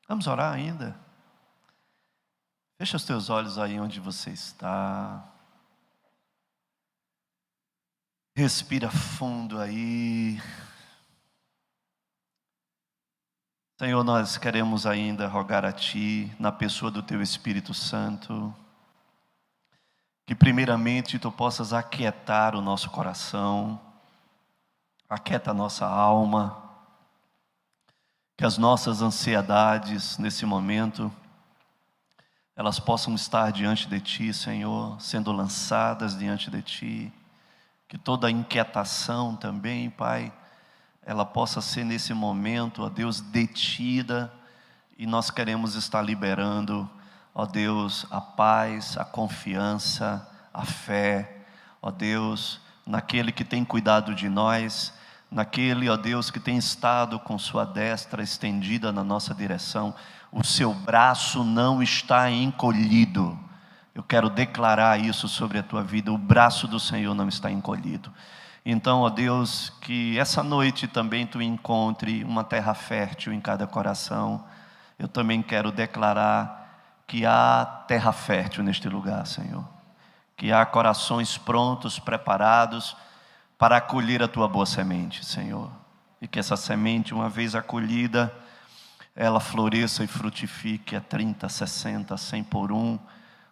Vamos orar ainda? Fecha os teus olhos aí onde você está. Respira fundo aí. Senhor, nós queremos ainda rogar a Ti, na pessoa do Teu Espírito Santo, que primeiramente Tu possas aquietar o nosso coração, aquieta a nossa alma, que as nossas ansiedades nesse momento, elas possam estar diante de Ti, Senhor, sendo lançadas diante de Ti, que toda inquietação também, Pai, ela possa ser nesse momento, ó Deus, detida, e nós queremos estar liberando, ó Deus, a paz, a confiança, a fé, ó Deus, naquele que tem cuidado de nós, naquele, ó Deus, que tem estado com sua destra estendida na nossa direção. O seu braço não está encolhido. Eu quero declarar isso sobre a tua vida. O braço do Senhor não está encolhido. Então, ó Deus, que essa noite também Tu encontre uma terra fértil em cada coração. Eu também quero declarar que há terra fértil neste lugar, Senhor. Que há corações prontos, preparados para acolher a Tua boa semente, Senhor. E que essa semente, uma vez acolhida, ela floresça e frutifique a 30, 60, 100 por um,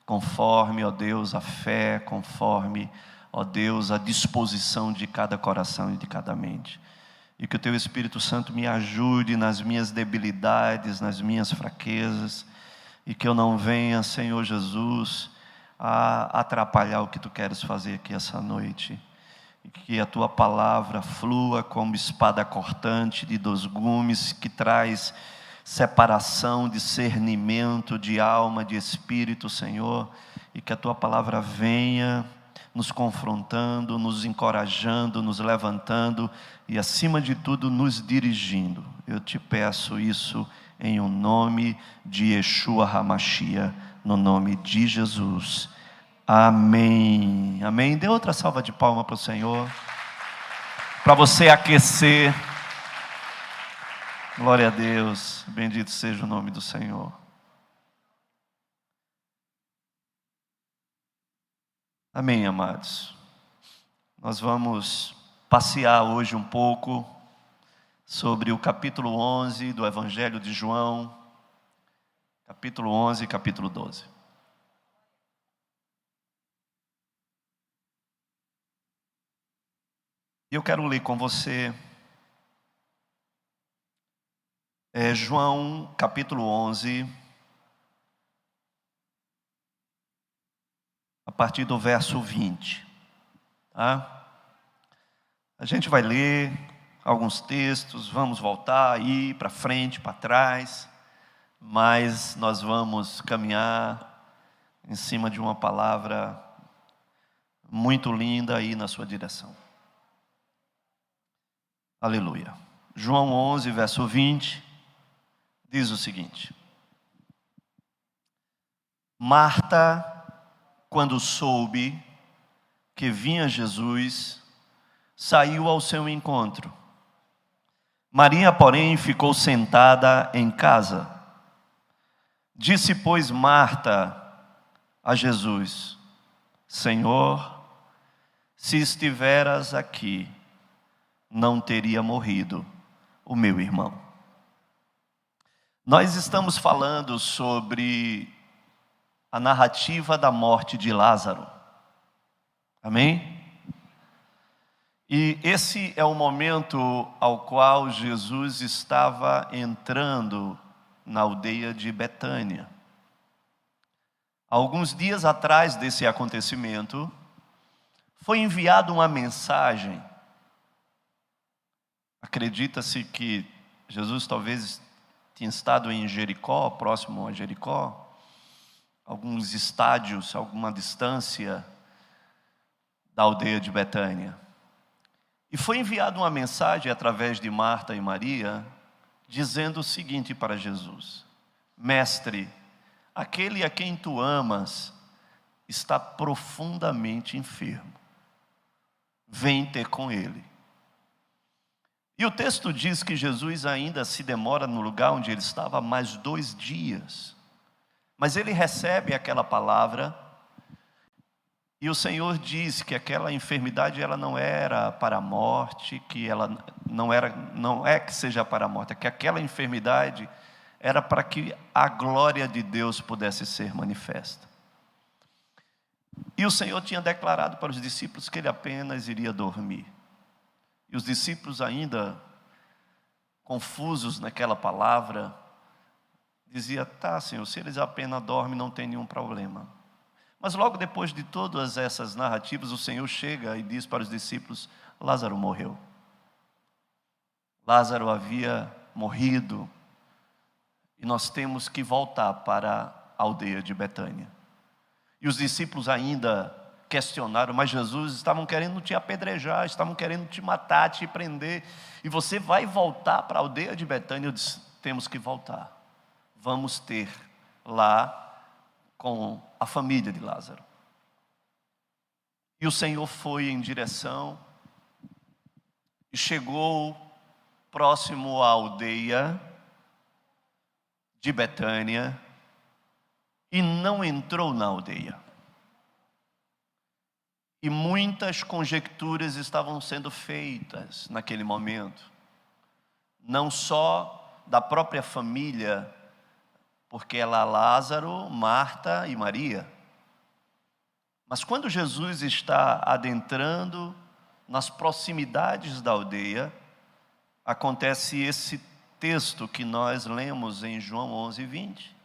conforme, ó Deus, a fé, conforme, ó Deus, a disposição de cada coração e de cada mente. E que o Teu Espírito Santo me ajude nas minhas debilidades, nas minhas fraquezas, e que eu não venha, Senhor Jesus, a atrapalhar o que Tu queres fazer aqui essa noite. E que a Tua palavra flua como espada cortante de 2 gumes, que traz separação, discernimento de alma, de espírito, Senhor. E que a Tua palavra venha nos confrontando, nos encorajando, nos levantando e, acima de tudo, nos dirigindo. Eu Te peço isso em o nome de Yeshua HaMashiach, no nome de Jesus. Amém. Amém. Dê outra salva de palmas para o Senhor, para você aquecer. Glória a Deus. Bendito seja o nome do Senhor. Amém, amados. Nós vamos passear hoje um pouco sobre o capítulo 11 do Evangelho de João, capítulo 11 e capítulo 12. E eu quero ler com você João capítulo 11, a partir do verso 20. Tá? A gente vai ler alguns textos, vamos voltar aí para frente, para trás, mas nós vamos caminhar em cima de uma palavra muito linda aí na sua direção. Aleluia. João 11, verso 20, diz o seguinte: Marta, quando soube que vinha Jesus, saiu ao seu encontro. Maria, porém, ficou sentada em casa. Disse, pois, Marta a Jesus: Senhor, se estiveras aqui, não teria morrido o meu irmão. Nós estamos falando sobre a narrativa da morte de Lázaro. Amém? E esse é o momento ao qual Jesus estava entrando na aldeia de Betânia. Alguns dias atrás desse acontecimento, foi enviada uma mensagem. Acredita-se que Jesus talvez tinha estado em Jericó, próximo a Jericó, alguns estádios, alguma distância da aldeia de Betânia. E foi enviada uma mensagem através de Marta e Maria, dizendo o seguinte para Jesus: Mestre, aquele a quem tu amas está profundamente enfermo. Vem ter com ele. E o texto diz que Jesus ainda se demora no lugar onde ele estava mais 2 dias. Mas ele recebe aquela palavra, e o Senhor diz que aquela enfermidade ela não era para a morte, que ela não é que seja para a morte, é que aquela enfermidade era para que a glória de Deus pudesse ser manifesta. E o Senhor tinha declarado para os discípulos que ele apenas iria dormir. E os discípulos ainda confusos naquela palavra, dizia: tá, Senhor, se eles apenas dormem não tem nenhum problema. Mas logo depois de todas essas narrativas, o Senhor chega e diz para os discípulos: Lázaro morreu. Lázaro havia morrido e nós temos que voltar para a aldeia de Betânia. E os discípulos ainda questionaram: mas Jesus, estavam querendo te apedrejar, estavam querendo te matar, te prender, e você vai voltar para a aldeia de Betânia? Eu disse: temos que voltar, vamos ter lá com a família de Lázaro. E o Senhor foi em direção e chegou próximo à aldeia de Betânia e não entrou na aldeia. E muitas conjecturas estavam sendo feitas naquele momento, não só da própria família, porque ela, Lázaro, Marta e Maria. Mas quando Jesus está adentrando nas proximidades da aldeia, acontece esse texto que nós lemos em João 11:20,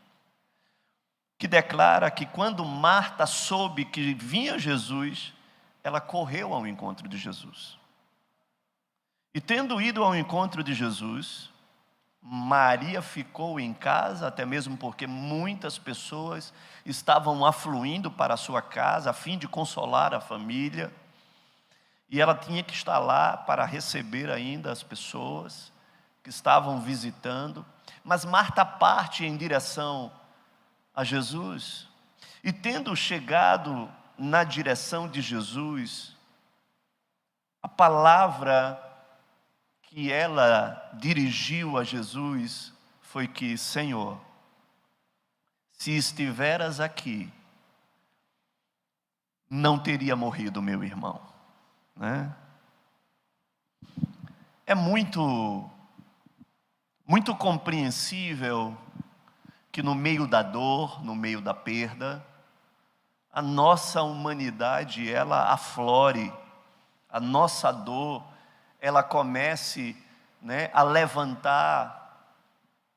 que declara que quando Marta soube que vinha Jesus, ela correu ao encontro de Jesus. E tendo ido ao encontro de Jesus, Maria ficou em casa, até mesmo porque muitas pessoas estavam afluindo para a sua casa a fim de consolar a família, e ela tinha que estar lá para receber ainda as pessoas que estavam visitando. Mas Marta parte em direção a Jesus, e tendo chegado na direção de Jesus, a palavra que ela dirigiu a Jesus foi que: Senhor, se estiveras aqui, não teria morrido meu irmão, né? É muito compreensível que no meio da dor, no meio da perda, a nossa humanidade ela aflore, a nossa dor ela comece, né, a levantar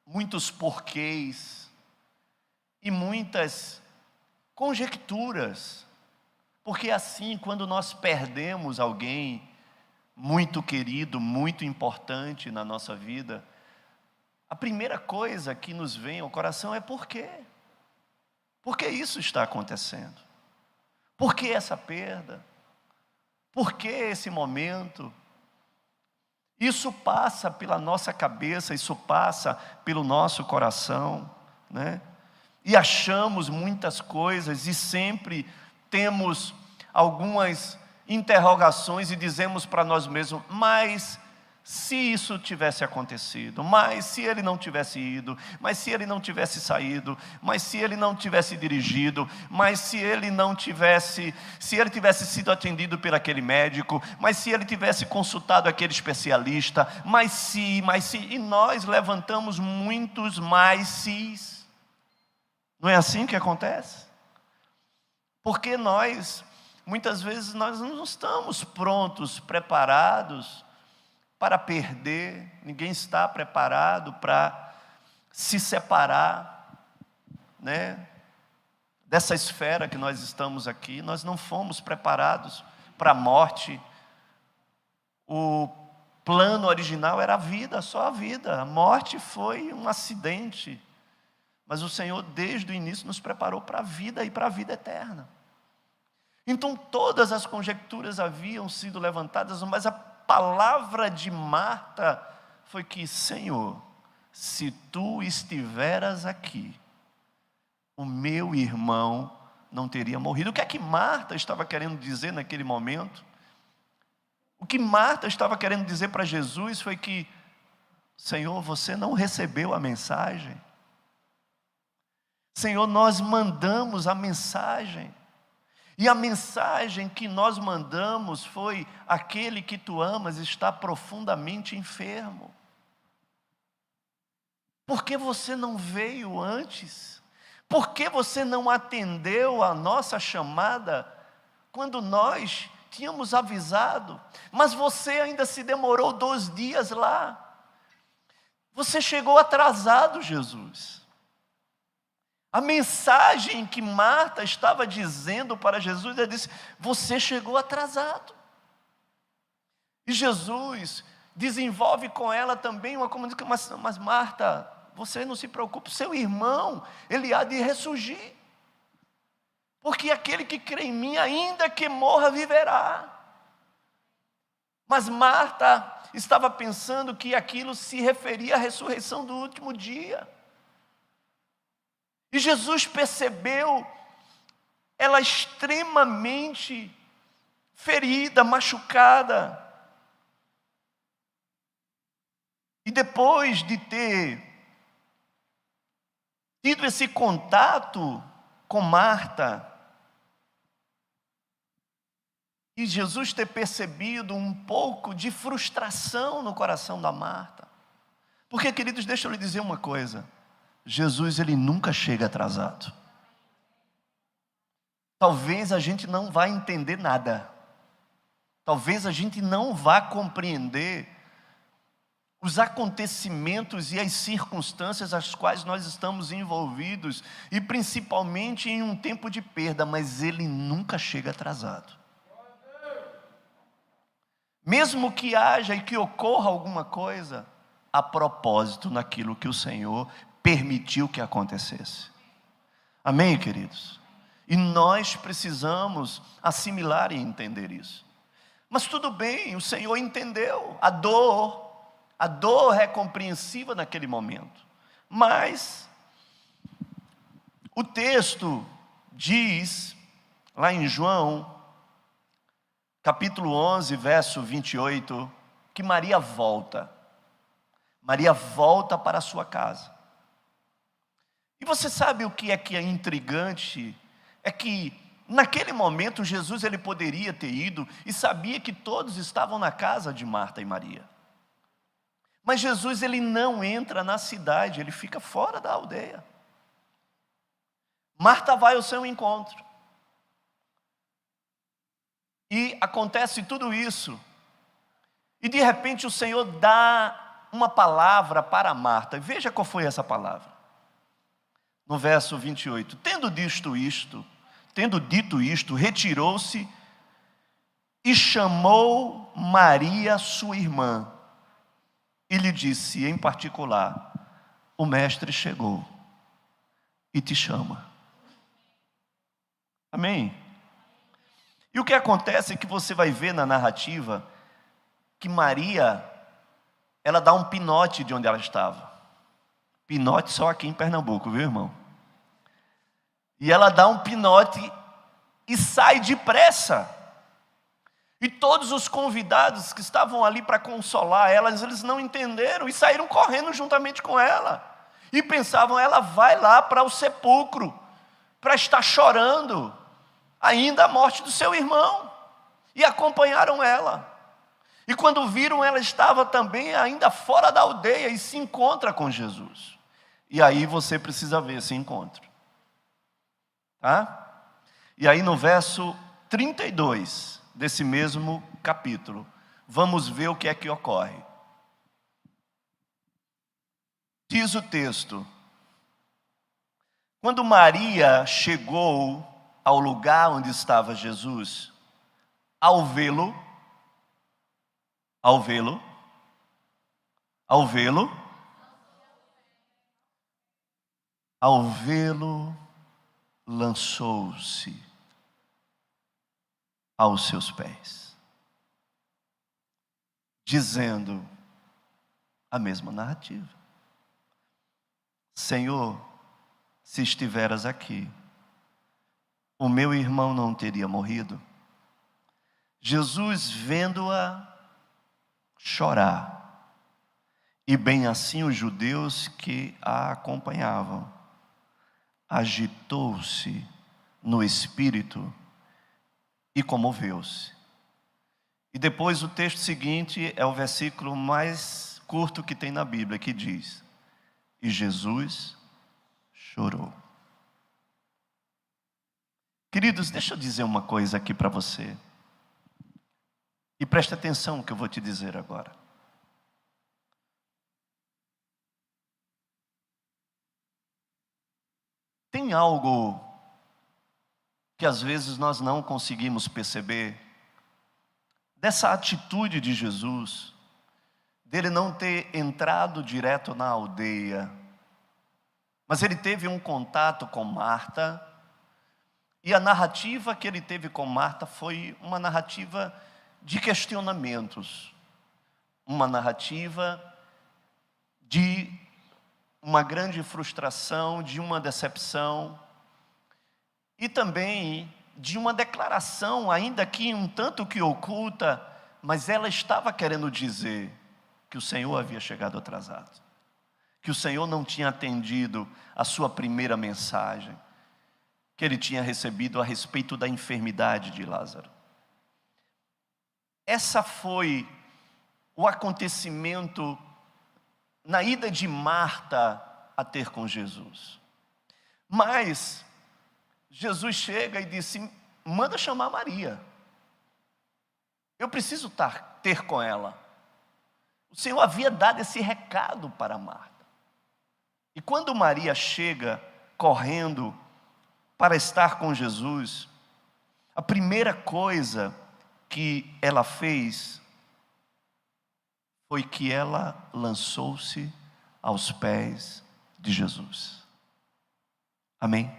muitos porquês e muitas conjecturas, porque assim, quando nós perdemos alguém muito querido, muito importante na nossa vida, a primeira coisa que nos vem ao coração é: por quê? Por que isso está acontecendo? Por que essa perda? Por que esse momento? Isso passa pela nossa cabeça, isso passa pelo nosso coração, né? E achamos muitas coisas e sempre temos algumas interrogações e dizemos para nós mesmos: mas se isso tivesse acontecido, mas se ele não tivesse ido, mas se ele não tivesse saído, mas se ele não tivesse dirigido, mas se ele tivesse sido atendido por aquele médico, mas se ele tivesse consultado aquele especialista, mas se, e nós levantamos muitos mais sis. Não é assim que acontece? Porque muitas vezes nós não estamos prontos, preparados para perder, ninguém está preparado para se separar, né, dessa esfera que nós estamos aqui. Nós não fomos preparados para a morte. O plano original era a vida, só a vida. A morte foi um acidente, mas o Senhor desde o início nos preparou para a vida e para a vida eterna. Então todas as conjecturas haviam sido levantadas, mas a palavra de Marta foi que: Senhor, se tu estiveras aqui, o meu irmão não teria morrido. O que é que Marta estava querendo dizer naquele momento? O que Marta estava querendo dizer para Jesus foi que, Senhor, você não recebeu a mensagem. Senhor, nós mandamos a mensagem. E a mensagem que nós mandamos foi: aquele que tu amas está profundamente enfermo. Por que você não veio antes? Por que você não atendeu a nossa chamada quando nós tínhamos avisado? Mas você ainda se demorou 2 dias lá. Você chegou atrasado, Jesus. A mensagem que Marta estava dizendo para Jesus, ela disse: você chegou atrasado. E Jesus desenvolve com ela também uma comunicação: mas Marta, você não se preocupe, seu irmão, ele há de ressurgir. Porque aquele que crê em mim, ainda que morra, viverá. Mas Marta estava pensando que aquilo se referia à ressurreição do último dia. E Jesus percebeu ela extremamente ferida, machucada. E depois de ter tido esse contato com Marta, e Jesus ter percebido um pouco de frustração no coração da Marta. Porque, queridos, deixa eu lhe dizer uma coisa: Jesus, ele nunca chega atrasado. Talvez a gente não vá entender nada. Talvez a gente não vá compreender os acontecimentos e as circunstâncias às quais nós estamos envolvidos, e principalmente em um tempo de perda, mas ele nunca chega atrasado. Mesmo que haja e que ocorra alguma coisa, a propósito naquilo que o Senhor permitiu que acontecesse. Amém, queridos? E nós precisamos assimilar e entender isso. Mas tudo bem, o Senhor entendeu a dor é compreensiva naquele momento. Mas o texto diz, lá em João, capítulo 11, verso 28, que Maria volta. Maria volta para a sua casa. E você sabe o que é intrigante? É que naquele momento Jesus ele poderia ter ido e sabia que todos estavam na casa de Marta e Maria. Mas Jesus ele não entra na cidade, ele fica fora da aldeia. Marta vai ao seu encontro. E acontece tudo isso. E de repente o Senhor dá uma palavra para Marta. Veja qual foi essa palavra. No verso 28. Tendo dito isto, retirou-se e chamou Maria, sua irmã, e lhe disse em particular: o mestre chegou e te chama. Amém? E o que acontece é que você vai ver na narrativa que Maria, ela dá um pinote de onde ela estava. Pinote só aqui em Pernambuco, viu, irmão? E ela dá um pinote e sai depressa. E todos os convidados que estavam ali para consolar ela, eles não entenderam e saíram correndo juntamente com ela. E pensavam: ela vai lá para o sepulcro, para estar chorando ainda a morte do seu irmão. E acompanharam ela. E quando viram, ela estava também ainda fora da aldeia e se encontra com Jesus. E aí você precisa ver esse encontro. Tá? E aí no verso 32 desse mesmo capítulo, vamos ver o que é que ocorre. Diz o texto: quando Maria chegou ao lugar onde estava Jesus, ao vê-lo, lançou-se aos seus pés, dizendo a mesma narrativa: Senhor, se estiveras aqui, o meu irmão não teria morrido. Jesus, vendo-a, chorar. E bem assim os judeus que a acompanhavam. Agitou-se no espírito e comoveu-se. E depois o texto seguinte é o versículo mais curto que tem na Bíblia, que diz: e Jesus chorou. Queridos, deixa eu dizer uma coisa aqui para você. E preste atenção no que eu vou te dizer agora. Tem algo que às vezes nós não conseguimos perceber dessa atitude de Jesus, dele não ter entrado direto na aldeia, mas ele teve um contato com Marta, e a narrativa que ele teve com Marta foi uma narrativa de questionamentos, uma narrativa de uma grande frustração, de uma decepção, e também de uma declaração, ainda que um tanto que oculta, mas ela estava querendo dizer que o Senhor havia chegado atrasado, que o Senhor não tinha atendido a sua primeira mensagem, que ele tinha recebido a respeito da enfermidade de Lázaro. Essa foi o acontecimento na ida de Marta a ter com Jesus. Mas Jesus chega e disse: manda chamar Maria. Eu preciso ter com ela. O Senhor havia dado esse recado para Marta. E quando Maria chega correndo para estar com Jesus, a primeira coisa que ela fez foi que ela lançou-se aos pés de Jesus. Amém?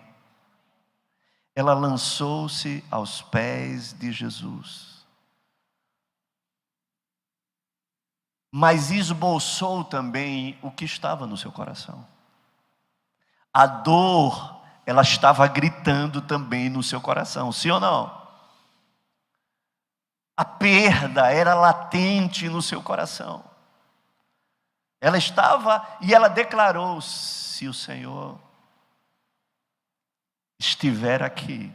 Ela lançou-se aos pés de Jesus. Mas esboçou também o que estava no seu coração. A dor, ela estava gritando também no seu coração, sim ou não? A perda era latente no seu coração. Ela estava e ela declarou: se o Senhor estiver aqui,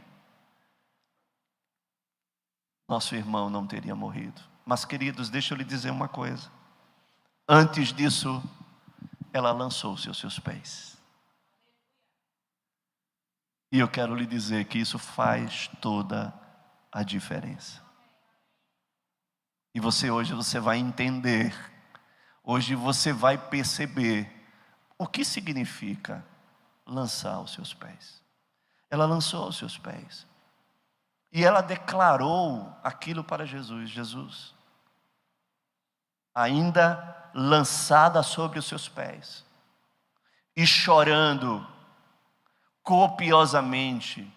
nosso irmão não teria morrido. Mas, queridos, deixa eu lhe dizer uma coisa. Antes disso, ela lançou-se aos seus pés. E eu quero lhe dizer que isso faz toda a diferença. E hoje você vai entender, hoje você vai perceber o que significa lançar aos seus pés. Ela lançou aos seus pés. E ela declarou aquilo para Jesus. Jesus, ainda lançada sobre os seus pés, e chorando copiosamente,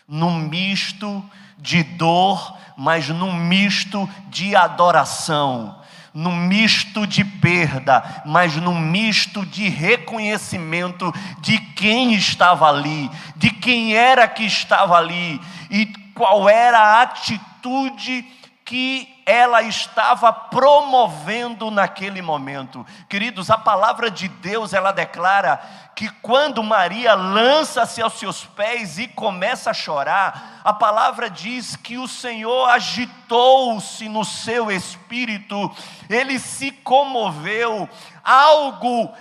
num misto de dor, mas num misto de adoração, num misto de perda, mas num misto de reconhecimento de quem estava ali, de quem era que estava ali, e qual era a atitude que ela estava promovendo naquele momento. Queridos, a palavra de Deus, ela declara que quando Maria lança-se aos seus pés e começa a chorar, a palavra diz que o Senhor agitou-se no seu espírito, ele se comoveu, algo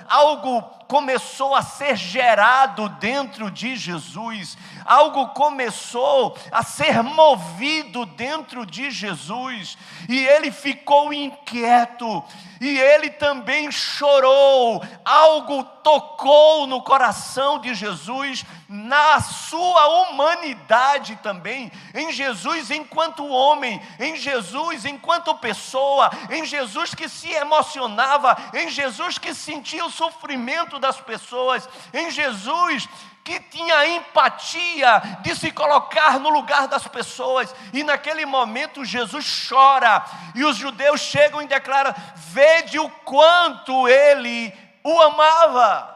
começou a ser gerado dentro de Jesus, algo começou a ser movido dentro de Jesus, e ele ficou inquieto, e ele também chorou, algo tocou no coração de Jesus, na sua humanidade também, em Jesus enquanto homem, em Jesus enquanto pessoa, em Jesus que se emocionava, em Jesus que sentia o sofrimento das pessoas, em Jesus que tinha empatia de se colocar no lugar das pessoas, e naquele momento Jesus chora, e os judeus chegam e declaram: vede o quanto ele o amava.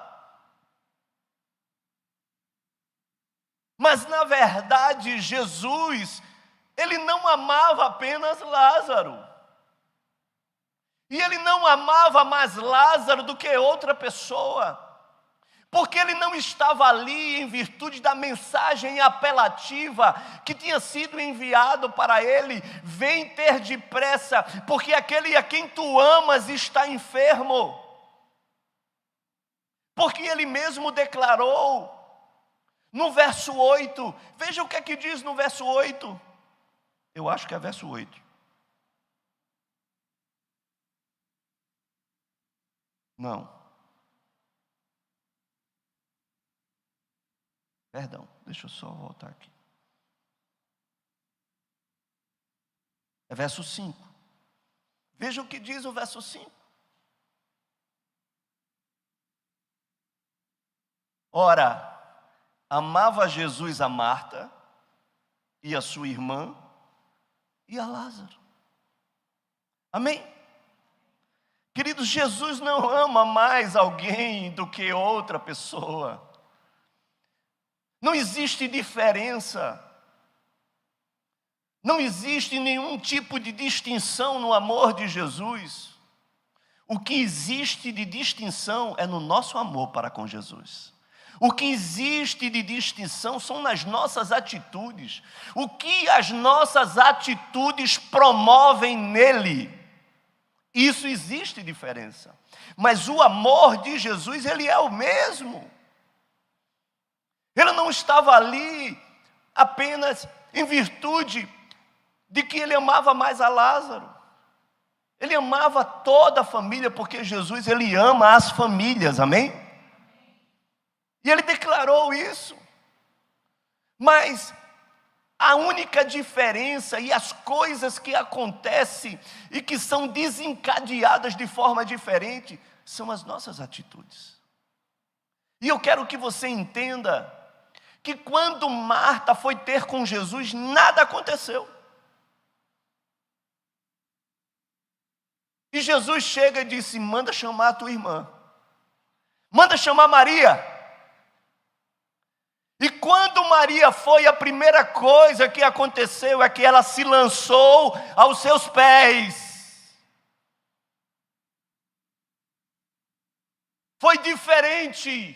Mas na verdade Jesus, ele não amava apenas Lázaro, E ele não amava mais Lázaro do que outra pessoa, porque ele não estava ali em virtude da mensagem apelativa que tinha sido enviado para ele: vem ter depressa, porque aquele a quem tu amas está enfermo. Porque ele mesmo declarou no verso 8, veja o que é que diz no verso 8, eu acho que é verso 8. Não. Perdão, deixa eu só voltar aqui. É verso 5. Veja o que diz o verso 5. Ora, amava Jesus a Marta e a sua irmã e a Lázaro. Amém? Queridos, Jesus não ama mais alguém do que outra pessoa. Não existe diferença. Não existe nenhum tipo de distinção no amor de Jesus. O que existe de distinção é no nosso amor para com Jesus. O que existe de distinção são nas nossas atitudes. O que as nossas atitudes promovem nele. Isso existe diferença. Mas o amor de Jesus, ele é o mesmo. Ele não estava ali apenas em virtude de que ele amava mais a Lázaro. Ele amava toda a família, porque Jesus, ele ama as famílias, amém? E ele declarou isso. Mas a única diferença e as coisas que acontecem e que são desencadeadas de forma diferente são as nossas atitudes. E eu quero que você entenda que quando Marta foi ter com Jesus, nada aconteceu. E Jesus chega e disse: manda chamar a tua irmã, manda chamar Maria. E quando Maria foi, a primeira coisa que aconteceu é que ela se lançou aos seus pés. Foi diferente.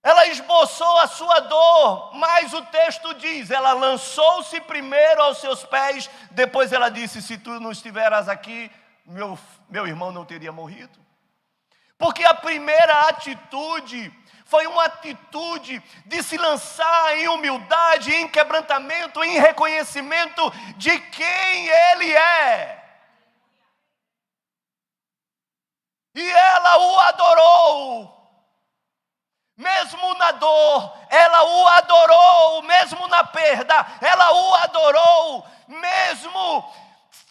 Ela esboçou a sua dor, mas o texto diz, ela lançou-se primeiro aos seus pés, depois ela disse: se tu não estiveras aqui, meu irmão não teria morrido. Porque a primeira atitude foi uma atitude de se lançar em humildade, em quebrantamento, em reconhecimento de quem ele é. E ela o adorou. Mesmo na dor, ela o adorou. Mesmo na perda, ela o adorou. Mesmo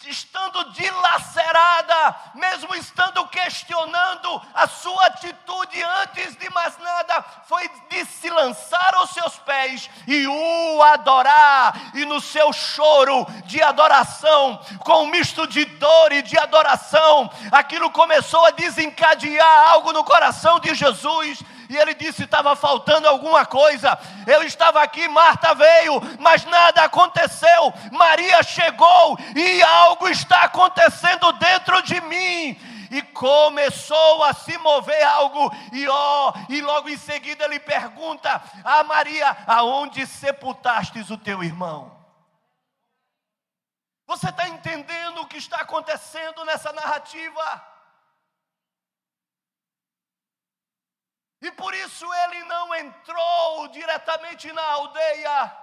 estando dilacerada, mesmo estando questionando, a sua atitude antes de mais nada foi de se lançar aos seus pés e o adorar. E no seu choro de adoração, com um misto de dor e de adoração, aquilo começou a desencadear algo no coração de Jesus. E ele disse: estava faltando alguma coisa. Eu estava aqui, Marta veio, mas nada aconteceu. Maria chegou e algo está acontecendo dentro de mim. E começou a se mover algo. E logo em seguida ele pergunta a Maria: aonde sepultastes o teu irmão? Você está entendendo o que está acontecendo nessa narrativa? E por isso ele não entrou diretamente na aldeia.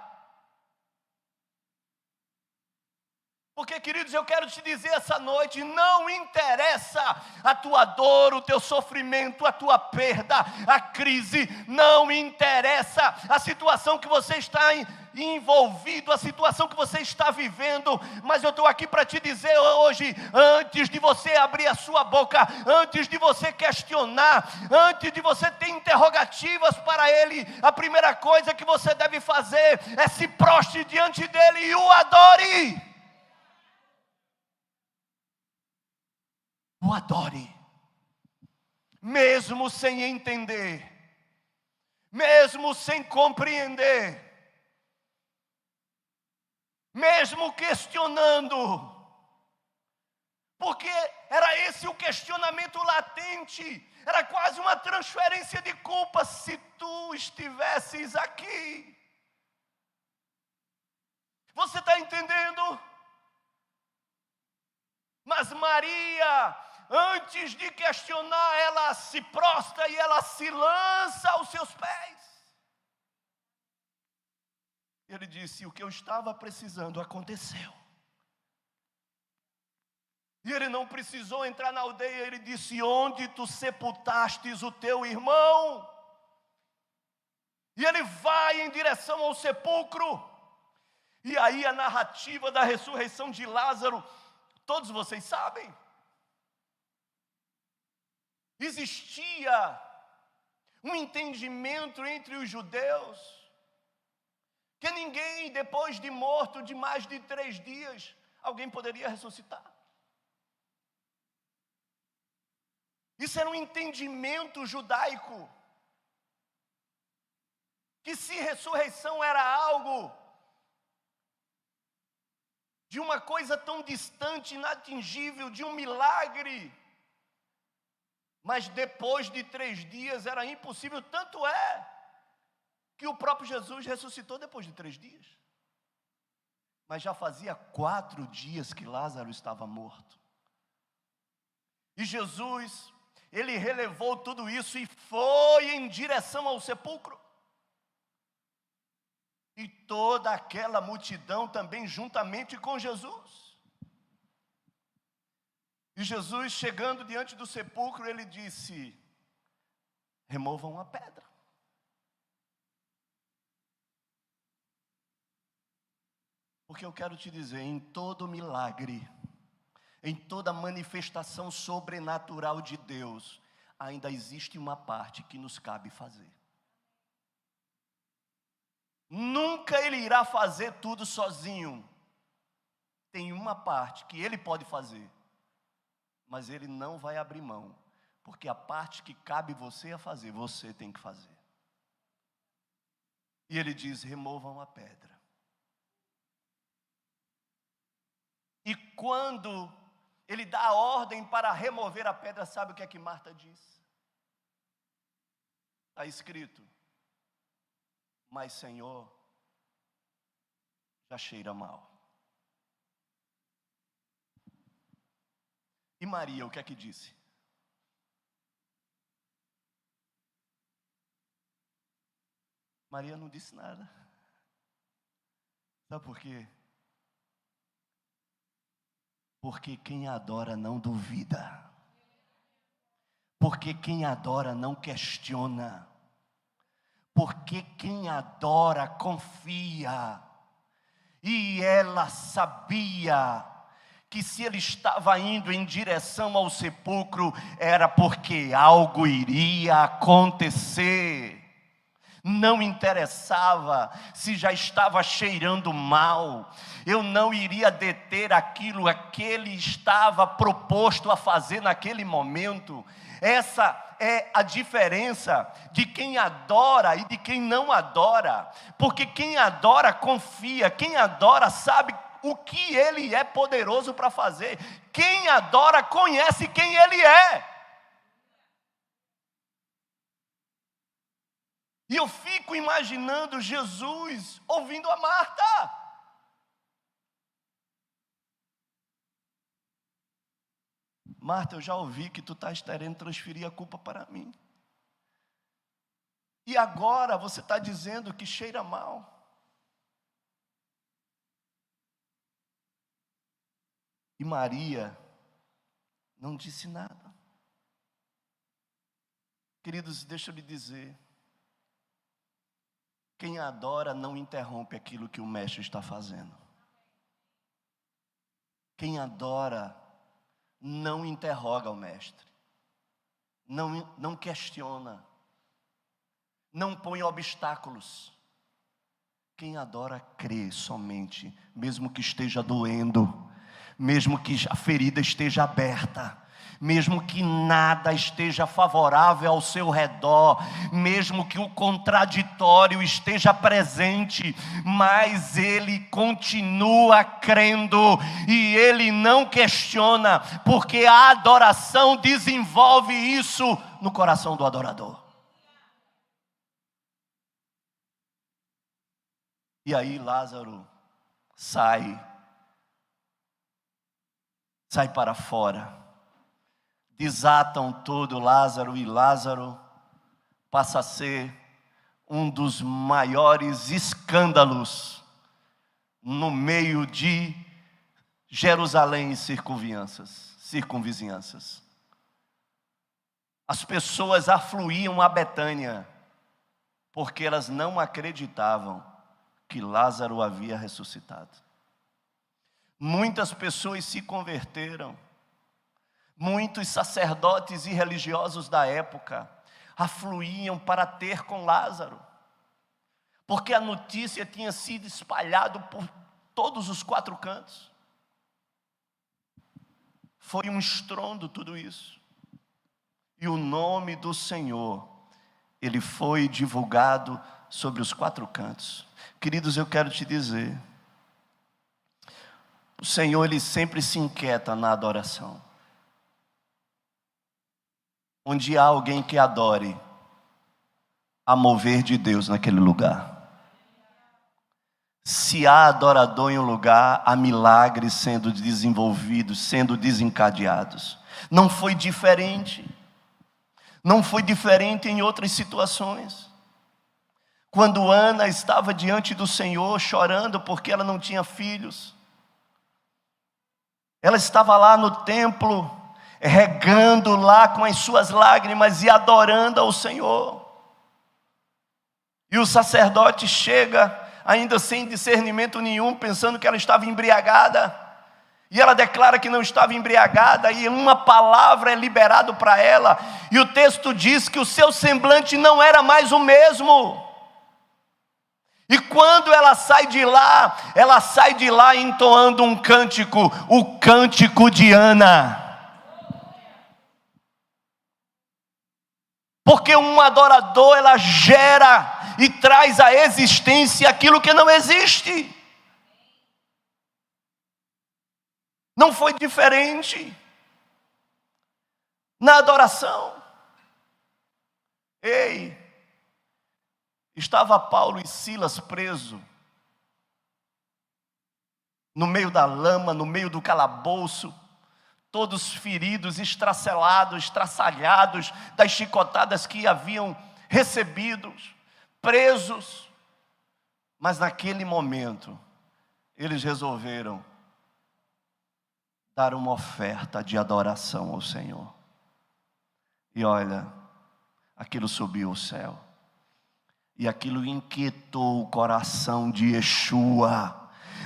Porque, queridos, eu quero te dizer essa noite, não interessa a tua dor, o teu sofrimento, a tua perda, a crise, não interessa a situação que você está envolvido, a situação que você está vivendo, mas eu estou aqui para te dizer hoje, antes de você abrir a sua boca, antes de você questionar, antes de você ter interrogativas para Ele, a primeira coisa que você deve fazer é se prostre diante dEle e o adore. O adore, mesmo sem entender, mesmo sem compreender, mesmo questionando, Porque era esse o questionamento latente, era quase uma transferência de culpa. Se tu estivesses aqui, você está entendendo? Mas Maria, antes de questionar, ela se prostra e ela se lança aos seus pés. Ele disse: o que eu estava precisando aconteceu. E ele não precisou entrar na aldeia, ele disse: onde tu sepultastes o teu irmão? E ele vai em direção ao sepulcro. E aí a narrativa da ressurreição de Lázaro, todos vocês sabem. Existia um entendimento entre os judeus, que ninguém, depois de morto de mais de 3 dias, alguém poderia ressuscitar. Isso era um entendimento judaico, que se ressurreição era algo de uma coisa tão distante, inatingível, de um milagre, mas depois de 3 dias era impossível. Tanto é que o próprio Jesus ressuscitou depois de 3 dias. Mas já fazia 4 dias que Lázaro estava morto. E Jesus, ele relevou tudo isso e foi em direção ao sepulcro. E toda aquela multidão também juntamente com Jesus. E Jesus, chegando diante do sepulcro, ele disse: removam a pedra. Porque eu quero te dizer, em todo milagre, em toda manifestação sobrenatural de Deus, ainda existe uma parte que nos cabe fazer. Nunca Ele irá fazer tudo sozinho. Tem uma parte que Ele pode fazer, mas Ele não vai abrir mão, porque a parte que cabe você a fazer, você tem que fazer. E Ele diz: removam a pedra. E quando Ele dá a ordem para remover a pedra, sabe o que é que Marta diz? Está escrito: mas Senhor, já cheira mal. E Maria, o que é que disse? Maria não disse nada. Sabe por quê? Porque quem adora não duvida. Porque quem adora não questiona. Porque quem adora confia. E ela sabia que se ele estava indo em direção ao sepulcro, era porque algo iria acontecer. Não interessava se já estava cheirando mal, eu não iria deter aquilo que ele estava proposto a fazer naquele momento. Essa é a diferença de quem adora e de quem não adora, porque quem adora confia, quem adora sabe o que ele é poderoso para fazer, quem adora conhece quem ele é. E eu fico imaginando Jesus ouvindo a Marta. Marta, eu já ouvi que tu estás querendo transferir a culpa para mim. E agora você está dizendo que cheira mal. E Maria não disse nada. Queridos, deixa eu lhe dizer. Quem adora não interrompe aquilo que o mestre está fazendo. Quem adora não interroga o mestre. Não questiona. Não põe obstáculos. Quem adora crê somente, mesmo que esteja doendo, mesmo que a ferida esteja aberta, mesmo que nada esteja favorável ao seu redor, mesmo que o contraditório esteja presente, mas ele continua crendo e ele não questiona, porque a adoração desenvolve isso no coração do adorador. E aí Lázaro sai para fora. Desatam todo Lázaro, e Lázaro passa a ser um dos maiores escândalos no meio de Jerusalém e circunvizinhanças. As pessoas afluíam a Betânia, porque elas não acreditavam que Lázaro havia ressuscitado. Muitas pessoas se converteram. Muitos sacerdotes e religiosos da época afluíam para ter com Lázaro, porque a notícia tinha sido espalhada por todos os 4 cantos. Foi um estrondo tudo isso. E o nome do Senhor, ele foi divulgado sobre os 4 cantos. Queridos, eu quero te dizer, o Senhor, ele sempre se inquieta na adoração. Onde há alguém que adore, há mover de Deus naquele lugar. Se há adorador em um lugar, há milagres sendo desenvolvidos, sendo desencadeados. Não foi diferente. Não foi diferente em outras situações. Quando Ana estava diante do Senhor chorando porque ela não tinha filhos, ela estava lá no templo, regando lá com as suas lágrimas e adorando ao Senhor. E o sacerdote chega, ainda sem discernimento nenhum, pensando que ela estava embriagada. E ela declara que não estava embriagada, e uma palavra é liberada para ela. E o texto diz que o seu semblante não era mais o mesmo. E quando ela sai de lá entoando um cântico, o cântico de Ana. Porque um adorador, ela gera e traz à existência aquilo que não existe. Não foi diferente na adoração. Estava Paulo e Silas presos, no meio da lama, no meio do calabouço, todos feridos, estracelados, estraçalhados das chicotadas que haviam recebido, presos. Mas naquele momento, eles resolveram dar uma oferta de adoração ao Senhor. E olha, aquilo subiu ao céu. E aquilo inquietou o coração de Yeshua.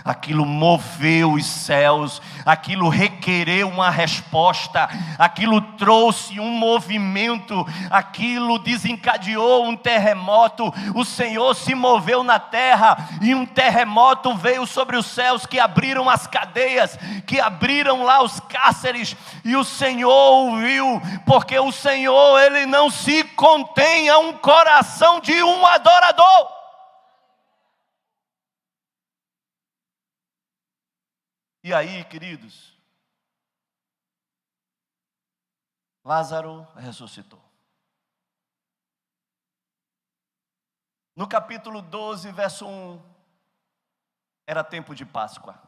Aquilo moveu os céus, aquilo requereu uma resposta, aquilo trouxe um movimento, aquilo desencadeou um terremoto. O Senhor se moveu na terra e um terremoto veio sobre os céus, que abriram as cadeias, que abriram lá os cárceres, e o Senhor ouviu, porque o Senhor, ele não se contém a um coração de um adorador. E aí, queridos, Lázaro ressuscitou. No capítulo 12, verso 1, era tempo de Páscoa.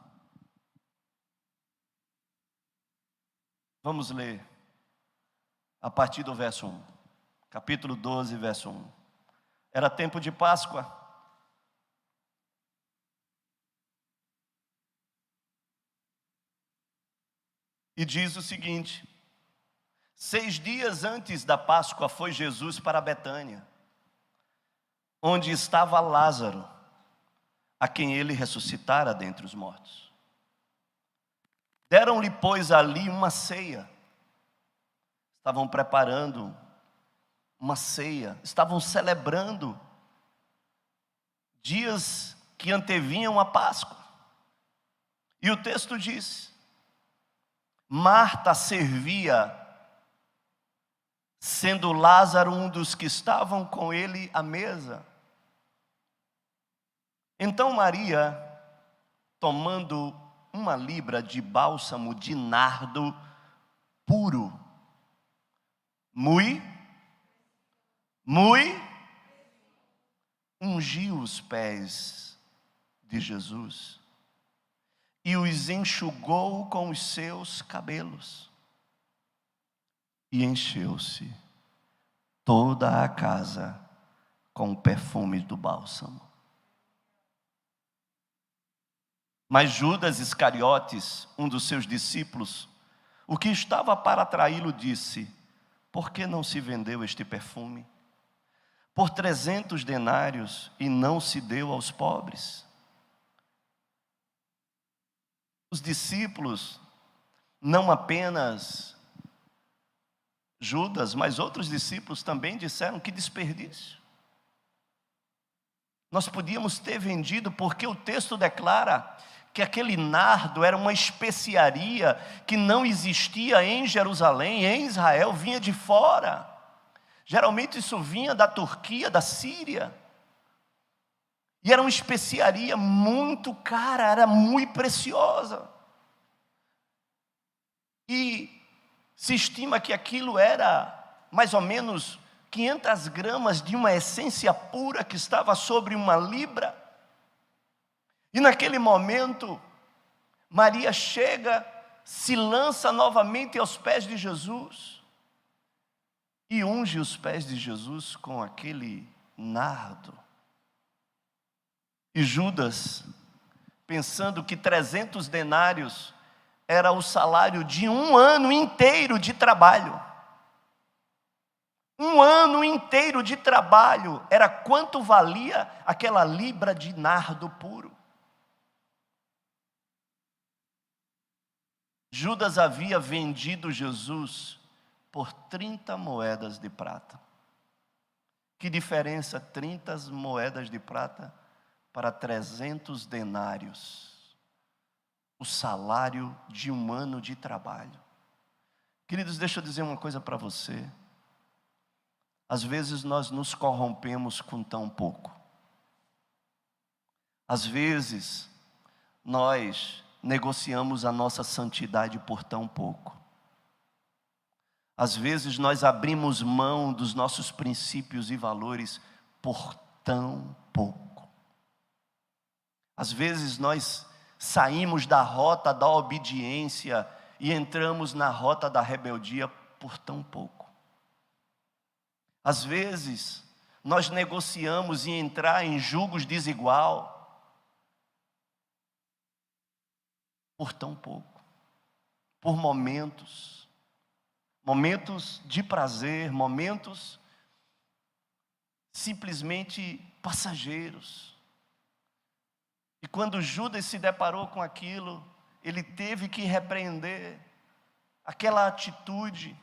Vamos ler a partir do verso 1. Capítulo 12, verso 1. Era tempo de Páscoa. E diz o seguinte: 6 dias antes da Páscoa foi Jesus para Betânia, onde estava Lázaro, a quem ele ressuscitara dentre os mortos. Deram-lhe, pois, ali uma ceia. Estavam preparando uma ceia, estavam celebrando dias que antevinham a Páscoa. E o texto diz: Marta servia sendo Lázaro um dos que estavam com ele à mesa. Então Maria, tomando uma libra de bálsamo de nardo puro, muito, ungiu os pés de Jesus e os enxugou com os seus cabelos. E encheu-se toda a casa com o perfume do bálsamo. Mas Judas Iscariotes, um dos seus discípulos, o que estava para traí-lo, disse: por que não se vendeu este perfume por 300 denários e não se deu aos pobres? Os discípulos, não apenas Judas, mas outros discípulos também disseram: que desperdício. Nós podíamos ter vendido, porque o texto declara que aquele nardo era uma especiaria que não existia em Jerusalém, em Israel, vinha de fora. Geralmente isso vinha da Turquia, da Síria. E era uma especiaria muito cara, era muito preciosa. E se estima que aquilo era mais ou menos 500 gramas de uma essência pura que estava sobre uma libra. E naquele momento, Maria chega, se lança novamente aos pés de Jesus e unge os pés de Jesus com aquele nardo. E Judas, pensando que 300 denários era o salário de um ano inteiro de trabalho. Um ano inteiro de trabalho era quanto valia aquela libra de nardo puro. Judas havia vendido Jesus por 30 moedas de prata. Que diferença 30 moedas de prata para 300 denários? O salário de um ano de trabalho. Queridos, deixa eu dizer uma coisa para você. Às vezes nós nos corrompemos com tão pouco. Às vezes nós negociamos a nossa santidade por tão pouco. Às vezes nós abrimos mão dos nossos princípios e valores por tão pouco. Às vezes nós saímos da rota da obediência e entramos na rota da rebeldia por tão pouco. Às vezes nós negociamos em entrar em julgos desigual por tão pouco, por momentos de prazer, momentos simplesmente passageiros. E quando Judas se deparou com aquilo, ele teve que repreender aquela atitude,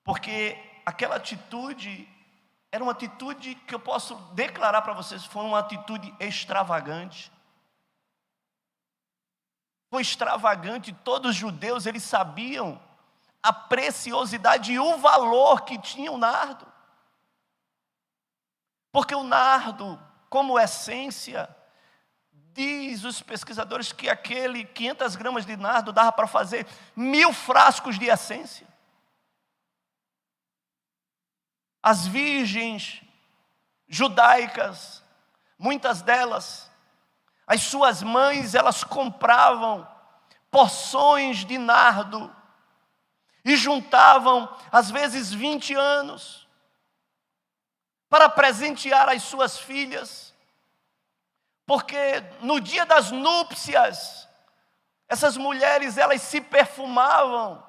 porque aquela atitude era uma atitude que eu posso declarar para vocês, foi uma atitude extravagante. Foi extravagante. Todos os judeus, eles sabiam a preciosidade e o valor que tinha o nardo. Porque o nardo, como essência, diz os pesquisadores que aquele 500 gramas de nardo dava para fazer 1000 frascos de essência. As virgens judaicas, muitas delas, as suas mães, elas compravam porções de nardo e juntavam, às vezes, 20 anos para presentear as suas filhas, porque no dia das núpcias, essas mulheres, elas se perfumavam,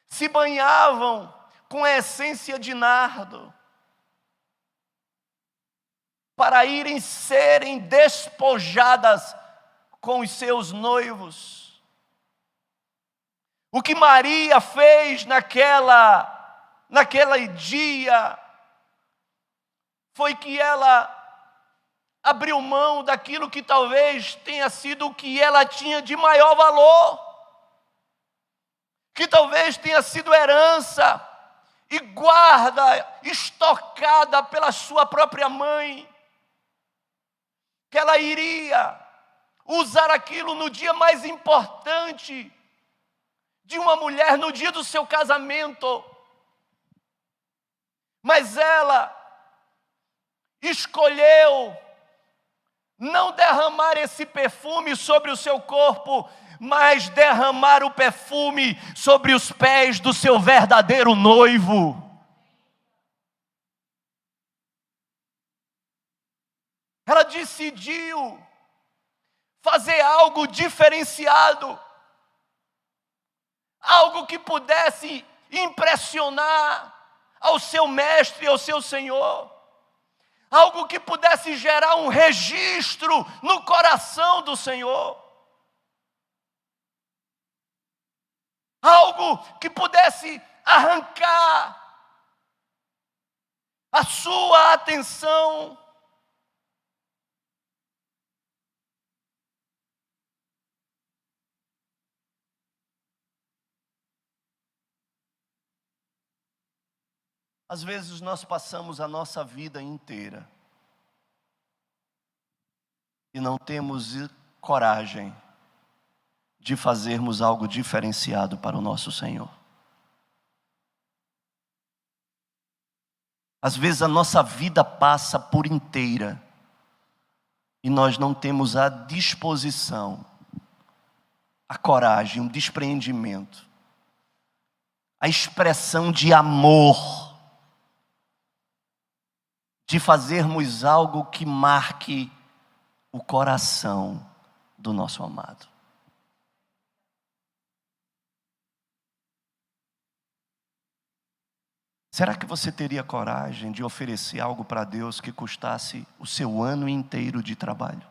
se banhavam com a essência de nardo, para irem serem despojadas com os seus noivos. O que Maria fez naquele dia foi que ela abriu mão daquilo que talvez tenha sido o que ela tinha de maior valor, que talvez tenha sido herança, e guarda, estocada pela sua própria mãe, que ela iria usar aquilo no dia mais importante de uma mulher, no dia do seu casamento. Mas ela escolheu não derramar esse perfume sobre o seu corpo, mas derramar o perfume sobre os pés do seu verdadeiro noivo. Ela decidiu fazer algo diferenciado, algo que pudesse impressionar ao seu mestre, ao seu Senhor, algo que pudesse gerar um registro no coração do Senhor, algo que pudesse arrancar a sua atenção. Às vezes nós passamos a nossa vida inteira e não temos coragem de fazermos algo diferenciado para o nosso Senhor. Às vezes a nossa vida passa por inteira e nós não temos a disposição, a coragem, o despreendimento, a expressão de amor, de fazermos algo que marque o coração do nosso amado. Será que você teria coragem de oferecer algo para Deus que custasse o seu ano inteiro de trabalho?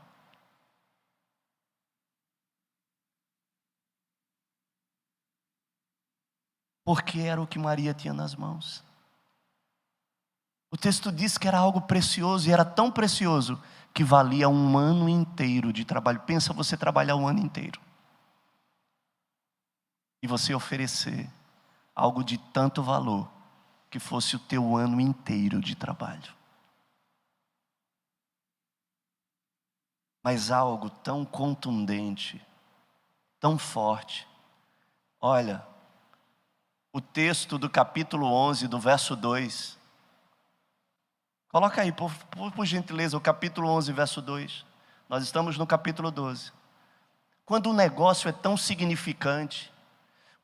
Porque era o que Maria tinha nas mãos. O texto diz que era algo precioso, e era tão precioso que valia um ano inteiro de trabalho. Pensa você trabalhar um ano inteiro e você oferecer algo de tanto valor que fosse o teu ano inteiro de trabalho. Mas algo tão contundente, tão forte. Olha, o texto do capítulo 11, do verso 2. Coloca aí, por gentileza, o capítulo 11, verso 2. Nós estamos no capítulo 12. Quando o negócio é tão significante,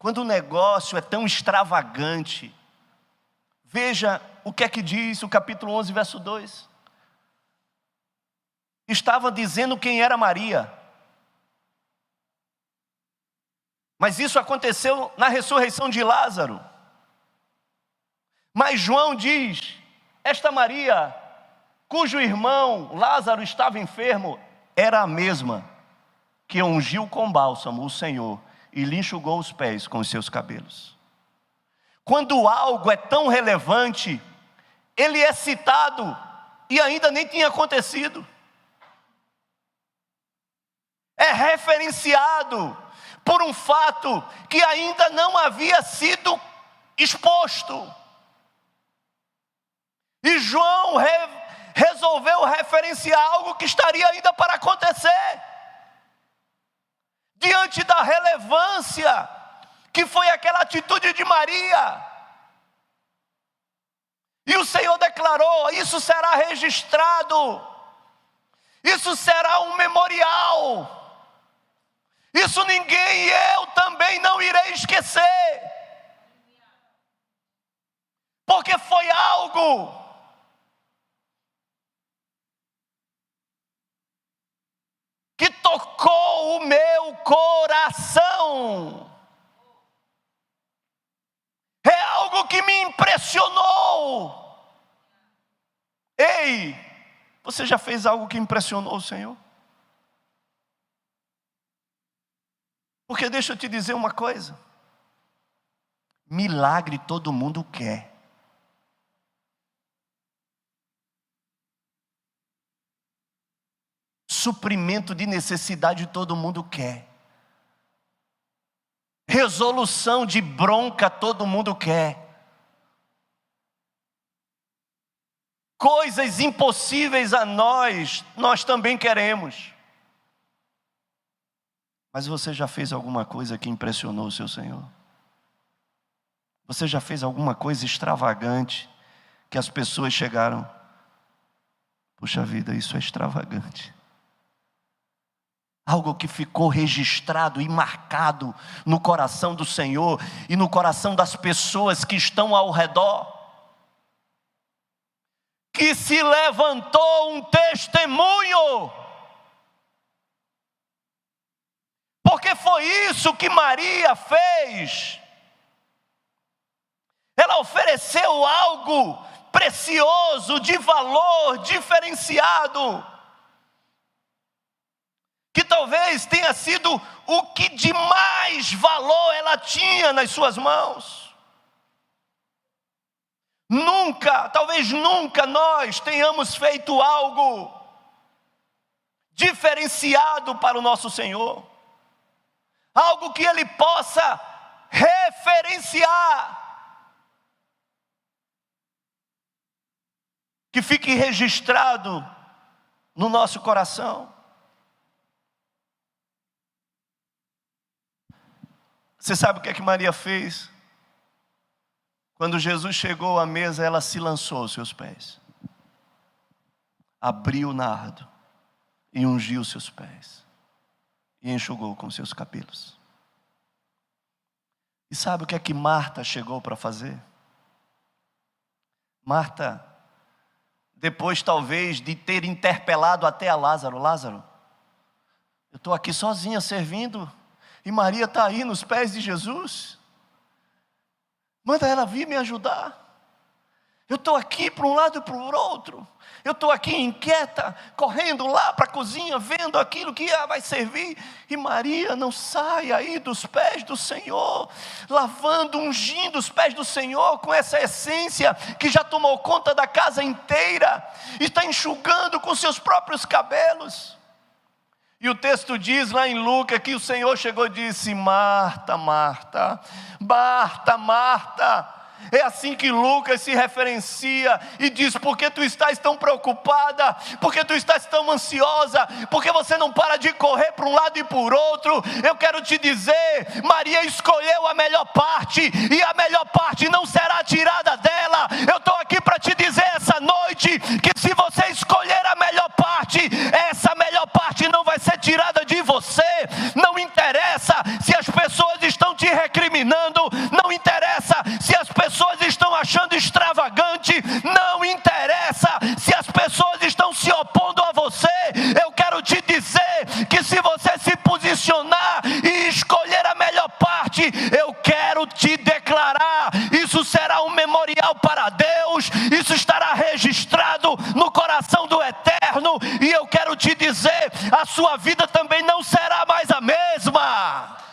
quando o negócio é tão extravagante, veja o que é que diz o capítulo 11, verso 2. Estava dizendo quem era Maria. Mas isso aconteceu na ressurreição de Lázaro. Mas João diz: esta Maria, cujo irmão Lázaro estava enfermo, era a mesma que ungiu com bálsamo o Senhor e lhe enxugou os pés com os seus cabelos. Quando algo é tão relevante, ele é citado e ainda nem tinha acontecido. É referenciado por um fato que ainda não havia sido exposto. E João resolveu referenciar algo que estaria ainda para acontecer. Diante da relevância que foi aquela atitude de Maria. E o Senhor declarou: isso será registrado. Isso será um memorial. Isso ninguém e eu também não irei esquecer. Porque foi algo que tocou o meu coração. É algo que me impressionou. Ei, você já fez algo que impressionou o Senhor? Porque deixa eu te dizer uma coisa. Milagre todo mundo quer. Suprimento de necessidade todo mundo quer. Resolução de bronca todo mundo quer. Coisas impossíveis a nós também queremos. Mas você já fez alguma coisa que impressionou o seu Senhor? Você já fez alguma coisa extravagante que as pessoas chegaram? Puxa vida, isso é extravagante. Algo que ficou registrado e marcado no coração do Senhor e no coração das pessoas que estão ao redor. Que se levantou um testemunho. Porque foi isso que Maria fez. Ela ofereceu algo precioso, de valor, diferenciado. Que talvez tenha sido o que de mais valor ela tinha nas suas mãos. Talvez nunca nós tenhamos feito algo diferenciado para o nosso Senhor. Algo que Ele possa referenciar. Que fique registrado no nosso coração. Você sabe o que é que Maria fez? Quando Jesus chegou à mesa, ela se lançou aos seus pés. Abriu o nardo e ungiu os seus pés. E enxugou com seus cabelos. E sabe o que é que Marta chegou para fazer? Marta, depois talvez de ter interpelado até a Lázaro. Lázaro, eu estou aqui sozinha servindo. E Maria está aí nos pés de Jesus. Manda ela vir me ajudar. Eu estou aqui para um lado e para o outro. Eu estou aqui inquieta, correndo lá para a cozinha, vendo aquilo que vai servir. E Maria não sai aí dos pés do Senhor, lavando, ungindo os pés do Senhor com essa essência que já tomou conta da casa inteira. E está enxugando com seus próprios cabelos. E o texto diz lá em Lucas que o Senhor chegou e disse: Marta, Marta, Marta, Marta. É assim que Lucas se referencia e diz: por que tu estás tão preocupada? Por que tu estás tão ansiosa? Porque você não para de correr para um lado e por outro? Eu quero te dizer, Maria escolheu a melhor parte, e a melhor parte não será tirada dela. Eu estou aqui para te dizer essa noite, que se você escolher a melhor parte, essa melhor parte não vai ser tirada de você. Não interessa se as pessoas estão te recriminando, não interessa se as pessoas estão achando extravagante, não interessa se as pessoas estão se opondo a você. Eu quero te dizer que se você se posicionar e escolher a melhor parte, eu quero te declarar, isso será um memorial para Deus, isso estará registrado no coração do Eterno, e eu quero te dizer, a sua vida também não será mais a mesma.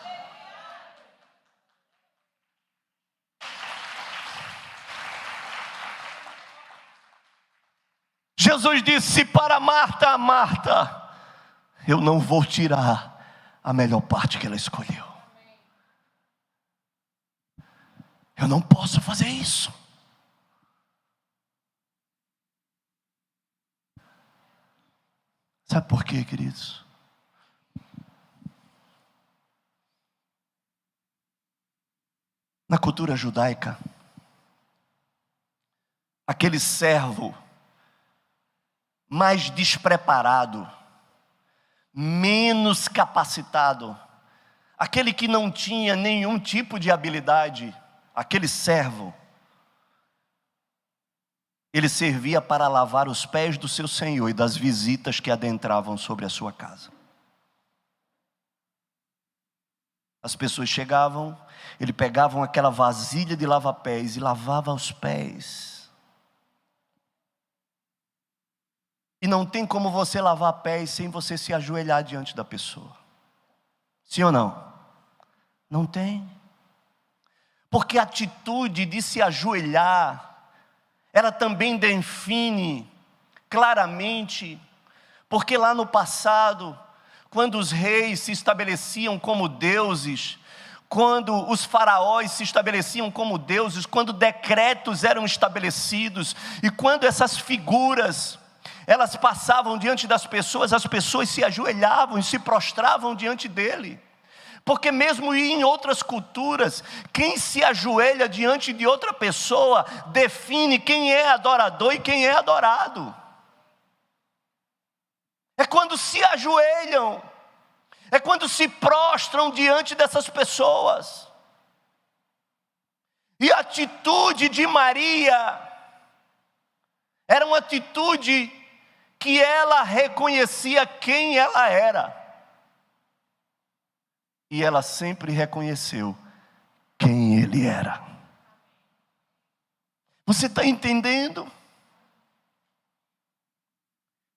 Jesus disse para Marta: Marta, eu não vou tirar a melhor parte que ela escolheu. Eu não posso fazer isso. Sabe por quê, queridos? Na cultura judaica, aquele servo mais despreparado, menos capacitado, aquele que não tinha nenhum tipo de habilidade, aquele servo, ele servia para lavar os pés do seu senhor e das visitas que adentravam sobre a sua casa. As pessoas chegavam, ele pegava aquela vasilha de lava-pés e lavava os pés. E não tem como você lavar pés sem você se ajoelhar diante da pessoa. Sim ou não? Não tem. Porque a atitude de se ajoelhar, ela também define claramente, porque lá no passado, quando os reis se estabeleciam como deuses, quando os faraós se estabeleciam como deuses, quando decretos eram estabelecidos, e quando essas figuras, elas passavam diante das pessoas, as pessoas se ajoelhavam e se prostravam diante dele. Porque mesmo em outras culturas, quem se ajoelha diante de outra pessoa, define quem é adorador e quem é adorado. É quando se ajoelham, é quando se prostram diante dessas pessoas. E a atitude de Maria era uma atitude que ela reconhecia quem ela era. E ela sempre reconheceu quem ele era. Você está entendendo?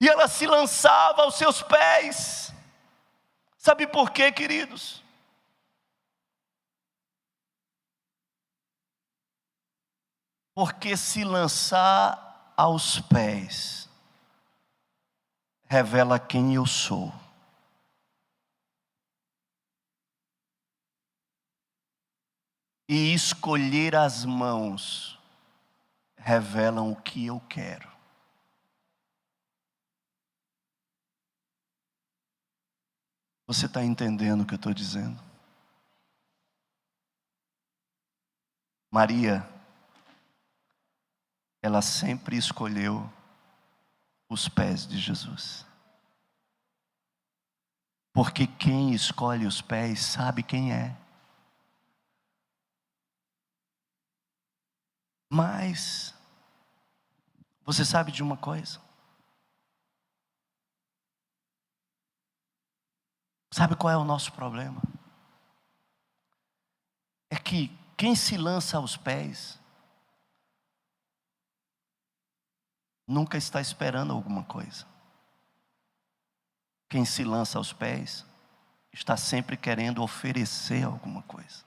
E ela se lançava aos seus pés. Sabe por quê, queridos? Porque se lançar aos pés revela quem eu sou. E escolher as mãos revelam o que eu quero. Você está entendendo o que eu estou dizendo? Maria, ela sempre escolheu os pés de Jesus. Porque quem escolhe os pés sabe quem é. Mas, você sabe de uma coisa? Sabe qual é o nosso problema? É que quem se lança aos pés nunca está esperando alguma coisa. Quem se lança aos pés está sempre querendo oferecer alguma coisa.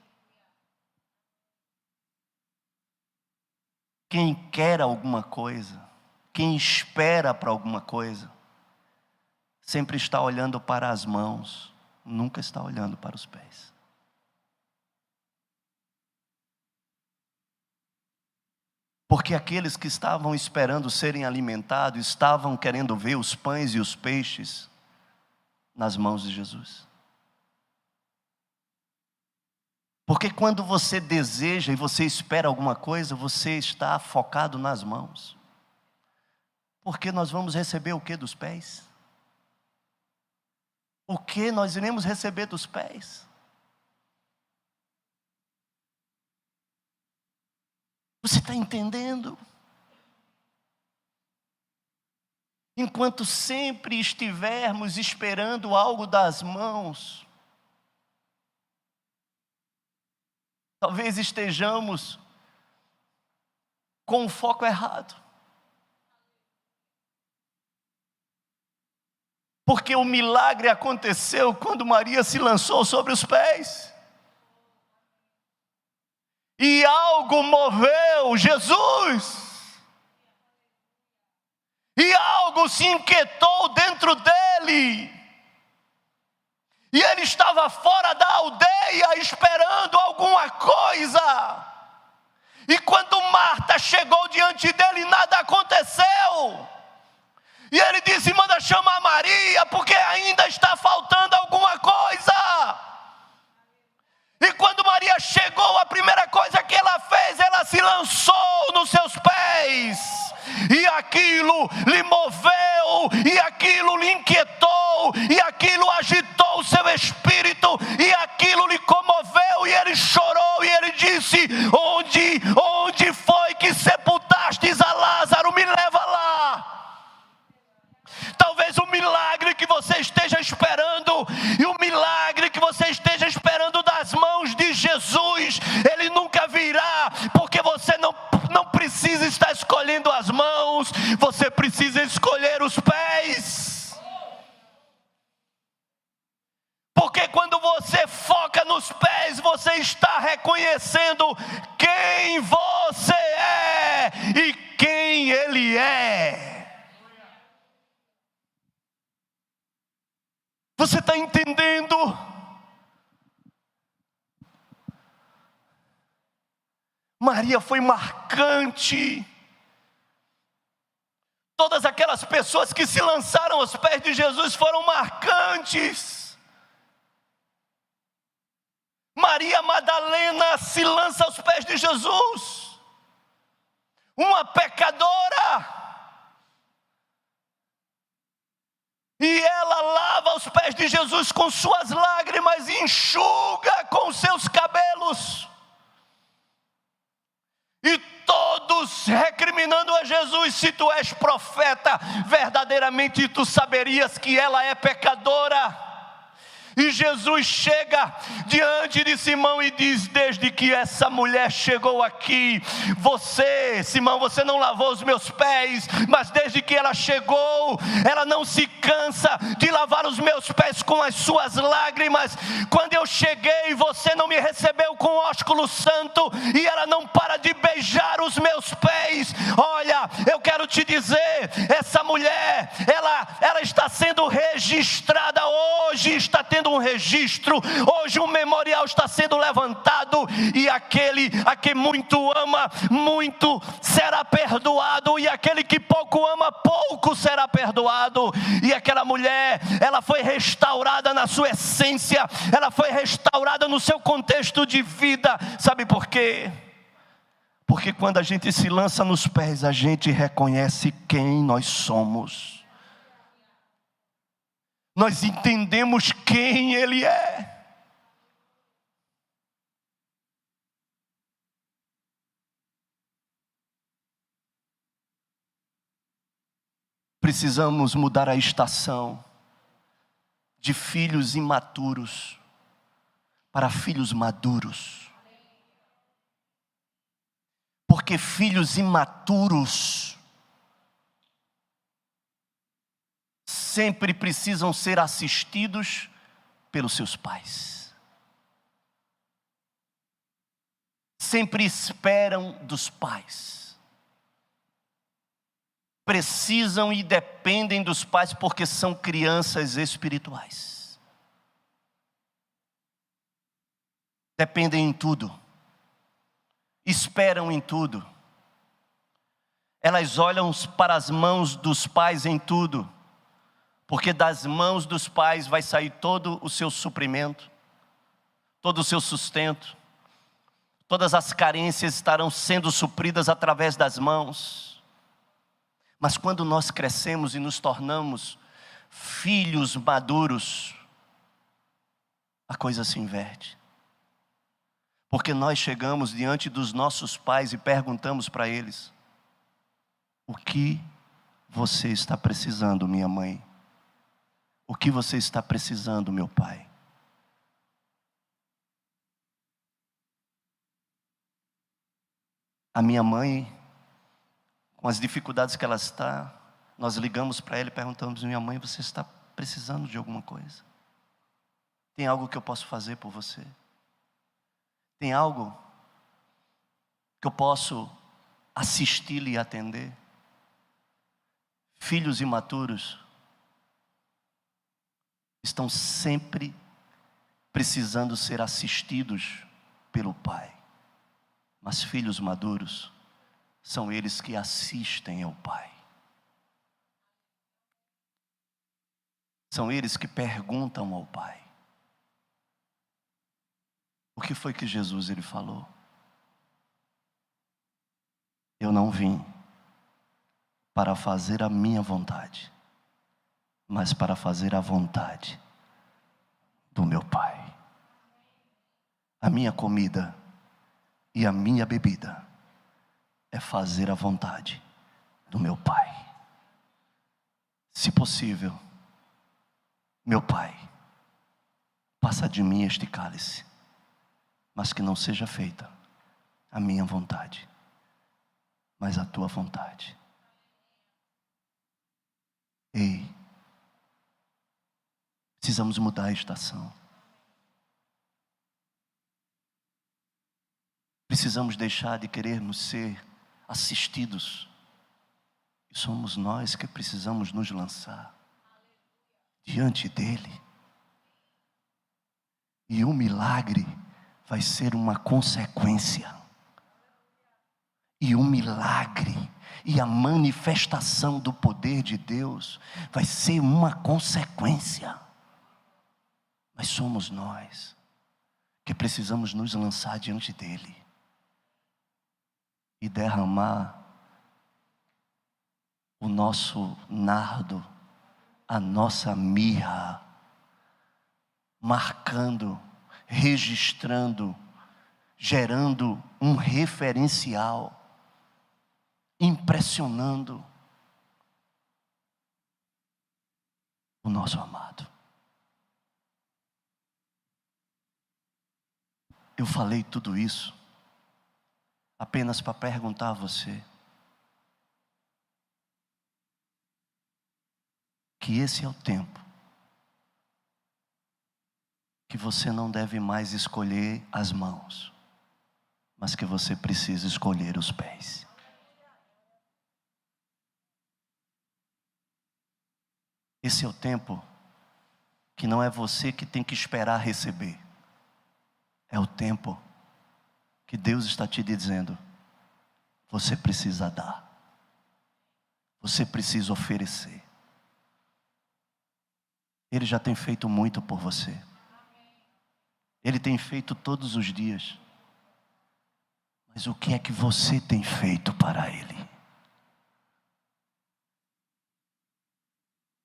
Quem quer alguma coisa, quem espera para alguma coisa, sempre está olhando para as mãos, nunca está olhando para os pés. Porque aqueles que estavam esperando serem alimentados, estavam querendo ver os pães e os peixes nas mãos de Jesus. Porque quando você deseja e você espera alguma coisa, você está focado nas mãos. Porque nós vamos receber o que dos pés? O que nós iremos receber dos pés? Você está entendendo? Enquanto sempre estivermos esperando algo das mãos, talvez estejamos com o foco errado. Porque o milagre aconteceu quando Maria se lançou sobre os pés. E algo moveu Jesus. E algo se inquietou dentro dele. E ele estava fora da aldeia esperando alguma coisa. E quando Marta chegou diante dele, nada aconteceu. E ele disse: manda chamar Maria, porque ainda está faltando alguma coisa. E quando Maria chegou, a primeira coisa que ela fez, ela se lançou nos seus pés. E aquilo lhe moveu, e aquilo lhe inquietou, e aquilo agitou o seu espírito, e aquilo lhe comoveu, e ele chorou, e ele disse: onde foi que sepultastes a Lázaro? Me leva lá. Talvez o milagre que você esteja esperando, e o milagre que você esteja esperando das mãos de Jesus, ele nunca virá, porque você não precisa estar escolhendo as mãos, você precisa escolher os pés. Porque quando você foca nos pés, você está reconhecendo quem você é e quem ele é. Você está entendendo? Maria foi marcante. Todas aquelas pessoas que se lançaram aos pés de Jesus foram marcantes. Maria Madalena se lança aos pés de Jesus, uma pecadora, e ela lava os pés de Jesus com suas lágrimas e enxuga com os seus cabelos. E todos recriminando a Jesus: se tu és profeta, verdadeiramente tu saberias que ela é pecadora. E Jesus chega diante de Simão e diz: desde que essa mulher chegou aqui, você, Simão, você não lavou os meus pés, mas desde que ela chegou, ela não se cansa de lavar os meus pés com as suas lágrimas. Quando eu cheguei, você não me recebeu com ósculo santo, e ela não para de beijar os meus pés. Olha, eu quero te dizer, essa mulher, ela está sendo registrada hoje, está tendo um registro, hoje um memorial está sendo levantado, e aquele a quem muito ama, muito será perdoado, e aquele que pouco ama, pouco será perdoado. E aquela mulher, ela foi restaurada na sua essência, ela foi restaurada no seu contexto de vida. Sabe por quê? Porque quando a gente se lança nos pés, a gente reconhece quem nós somos. Nós entendemos quem Ele é. Precisamos mudar a estação de filhos imaturos para filhos maduros. Porque filhos imaturos sempre precisam ser assistidos pelos seus pais. Sempre esperam dos pais. Precisam e dependem dos pais porque são crianças espirituais. Dependem em tudo. Esperam em tudo. Elas olham para as mãos dos pais em tudo. Porque das mãos dos pais vai sair todo o seu suprimento, todo o seu sustento. Todas as carências estarão sendo supridas através das mãos. Mas quando nós crescemos e nos tornamos filhos maduros, a coisa se inverte. Porque nós chegamos diante dos nossos pais e perguntamos para eles: o que você está precisando, minha mãe? O que você está precisando, meu pai? A minha mãe, com as dificuldades que ela está, nós ligamos para ela e perguntamos: minha mãe, você está precisando de alguma coisa? Tem algo que eu posso fazer por você? Tem algo que eu posso assistir-lhe e atender? Filhos imaturos estão sempre precisando ser assistidos pelo pai. Mas filhos maduros são eles que assistem ao pai. São eles que perguntam ao pai. O que foi que Jesus ele falou? Eu não vim para fazer a minha vontade, mas para fazer a vontade do meu Pai. A minha comida e a minha bebida é fazer a vontade do meu Pai. Se possível, meu Pai, passa de mim este cálice, mas que não seja feita a minha vontade, mas a tua vontade. Ei, precisamos mudar a estação. Precisamos deixar de querermos ser assistidos. E somos nós que precisamos nos lançar diante dele. E o milagre vai ser uma consequência. E o milagre e a manifestação do poder de Deus vai ser uma consequência. Mas somos nós que precisamos nos lançar diante dele e derramar o nosso nardo, a nossa mirra, marcando, registrando, gerando um referencial, impressionando o nosso amado. Eu falei tudo isso apenas para perguntar a você que esse é o tempo que você não deve mais escolher as mãos, mas que você precisa escolher os pés. Esse é o tempo que não é você que tem que esperar receber. É o tempo que Deus está te dizendo: você precisa dar. Você precisa oferecer. Ele já tem feito muito por você. Ele tem feito todos os dias. Mas o que é que você tem feito para Ele?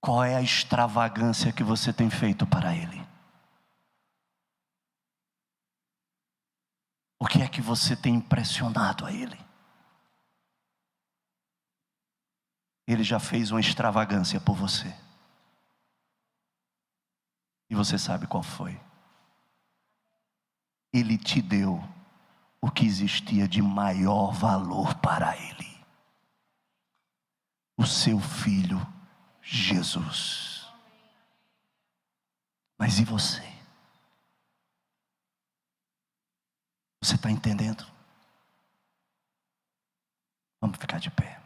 Qual é a extravagância que você tem feito para Ele? O que é que você tem impressionado a Ele? Ele já fez uma extravagância por você. E você sabe qual foi? Ele te deu o que existia de maior valor para Ele: o seu Filho Jesus. Mas e você? Você está entendendo? Vamos ficar de pé.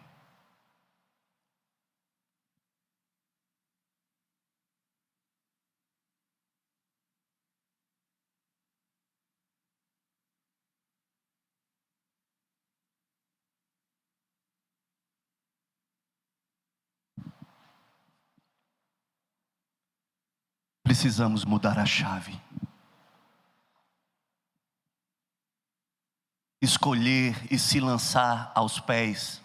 Precisamos mudar a chave. Escolher e se lançar aos pés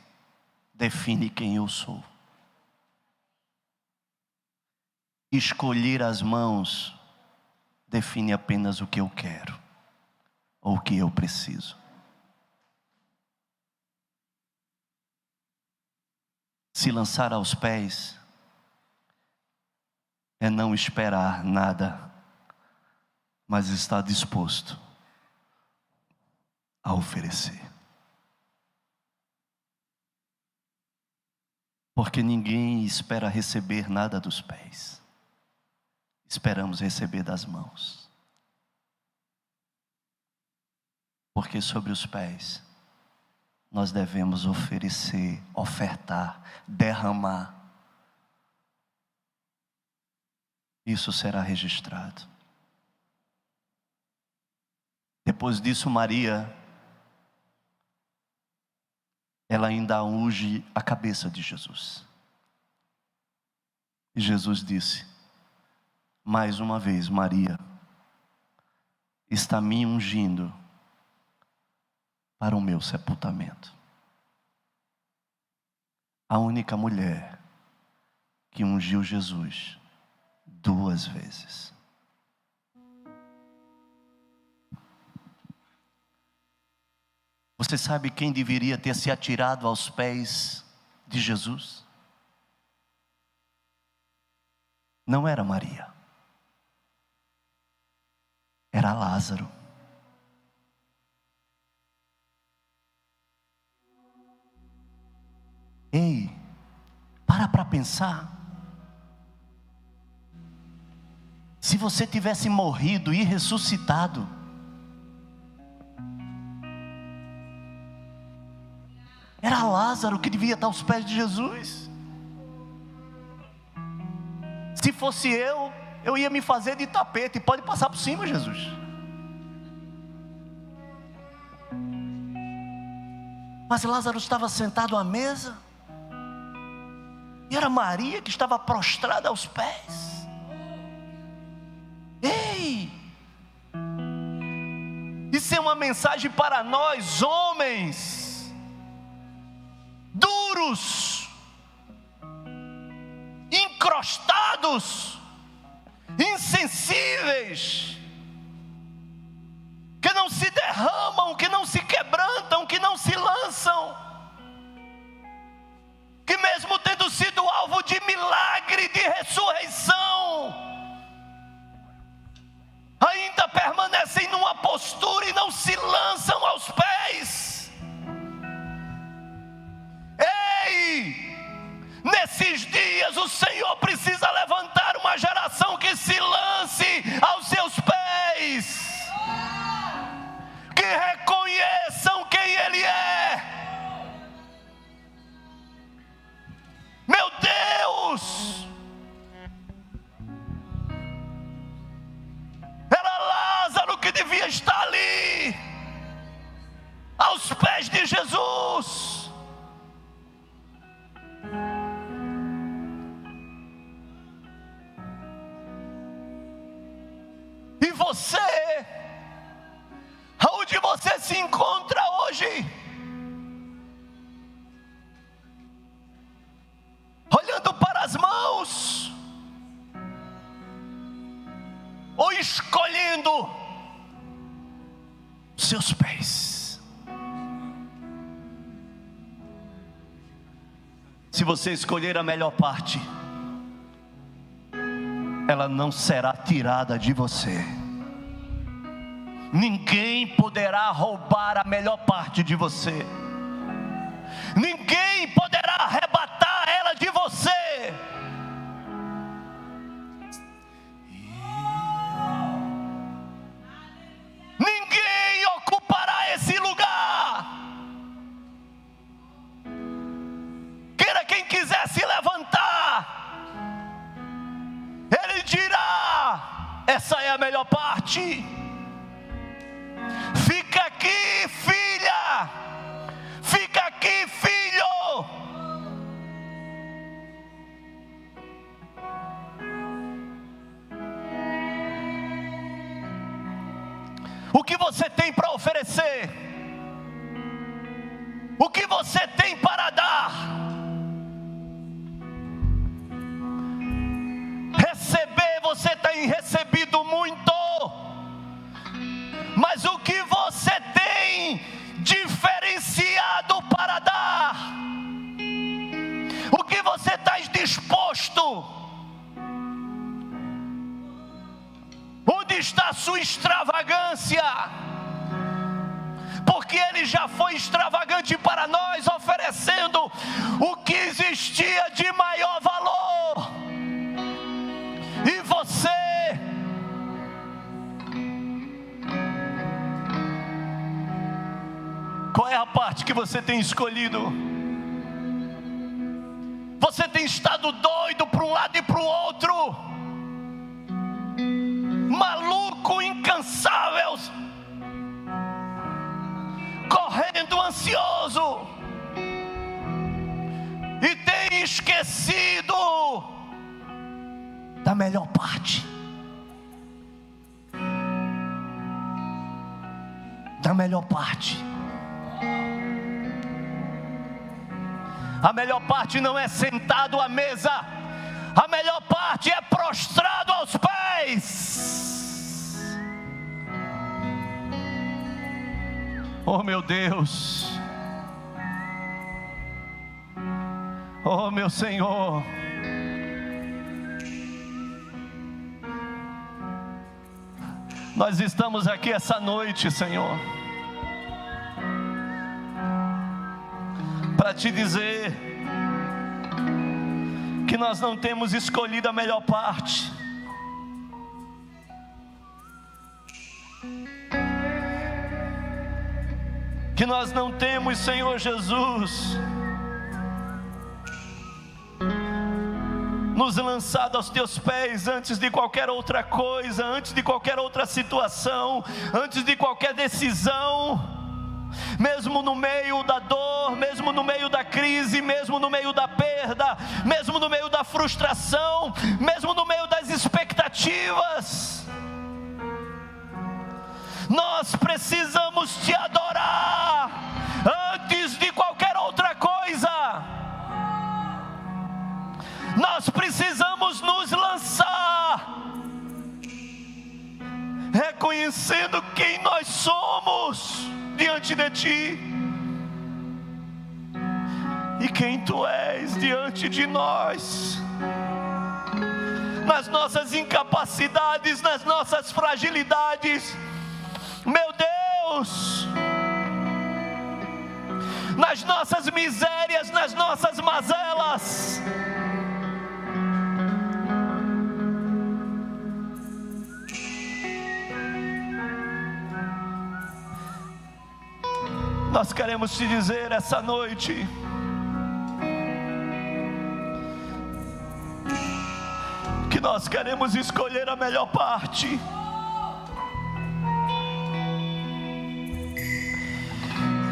define quem eu sou. Escolher as mãos define apenas o que eu quero ou o que eu preciso. Se lançar aos pés é não esperar nada, mas estar disposto a oferecer. Porque ninguém espera receber nada dos pés. Esperamos receber das mãos. Porque sobre os pés nós devemos oferecer, ofertar, derramar. Isso será registrado. Depois disso, Maria, ela ainda unge a cabeça de Jesus. E Jesus disse: mais uma vez, Maria está me ungindo para o meu sepultamento. A única mulher que ungiu Jesus 2 vezes. Você sabe quem deveria ter se atirado aos pés de Jesus? Não era Maria. Era Lázaro. Ei, para pensar. Se você tivesse morrido e ressuscitado, era Lázaro que devia estar aos pés de Jesus. Se fosse eu ia me fazer de tapete. Pode passar por cima, Jesus. Mas Lázaro estava sentado à mesa, e era Maria que estava prostrada aos pés. Ei! Isso é uma mensagem para nós, homens duros, encrostados, insensíveis, que não se derramam, que não se quebrantam, que não se lançam, que mesmo tendo sido alvo de milagre, de ressurreição, ainda permanecem numa postura e não se lançam aos pés. Ei! Nesses dias o Senhor precisa levantar uma geração que se lance aos seus pés, que reconheçam quem Ele é. Meu Deus! Era Lázaro que devia estar ali, aos pés de Jesus. E você, aonde você se encontra hoje? Olhando para as mãos, ou escolhendo seus pés? Se você escolher a melhor parte, ela não será tirada de você. Ninguém poderá roubar a melhor parte de você. Ninguém poderá arrebatar ela de você. Ninguém ocupará esse lugar. Queira quem quiser se levantar, ele dirá: essa é a melhor parte. Fica aqui, filha. Fica aqui, filho. O que você tem para oferecer? O que você tem para dar? Receber, você tem recebido muito. Mas o que você tem diferenciado para dar? O que você está disposto? Onde está a sua extravagância? Porque Ele já foi extravagante para nós, oferecendo o que existia de maior valor. E você, qual é a parte que você tem escolhido? Você tem estado doido para um lado e para o outro, maluco, incansável, correndo ansioso, e tem esquecido da melhor parte. Da melhor parte. A melhor parte não é sentado à mesa, a melhor parte é prostrado aos pés. Oh meu Deus, oh meu Senhor, nós estamos aqui essa noite, Senhor, para te dizer que nós não temos escolhido a melhor parte. Que nós não temos, Senhor Jesus, nos lançado aos teus pés antes de qualquer outra coisa, antes de qualquer outra situação, antes de qualquer decisão. mesmo no meio da dor, mesmo no meio da crise, mesmo no meio da perda, mesmo no meio da frustração, mesmo no meio das expectativas. Nós precisamos te adorar antes de qualquer outra coisa. Nós precisamos nos lançar, reconhecendo quem nós somos diante de Ti e quem Tu és diante de nós, nas nossas incapacidades, nas nossas fragilidades, meu Deus, nas nossas misérias, nas nossas mazelas. Nós queremos te dizer essa noite que nós queremos escolher a melhor parte.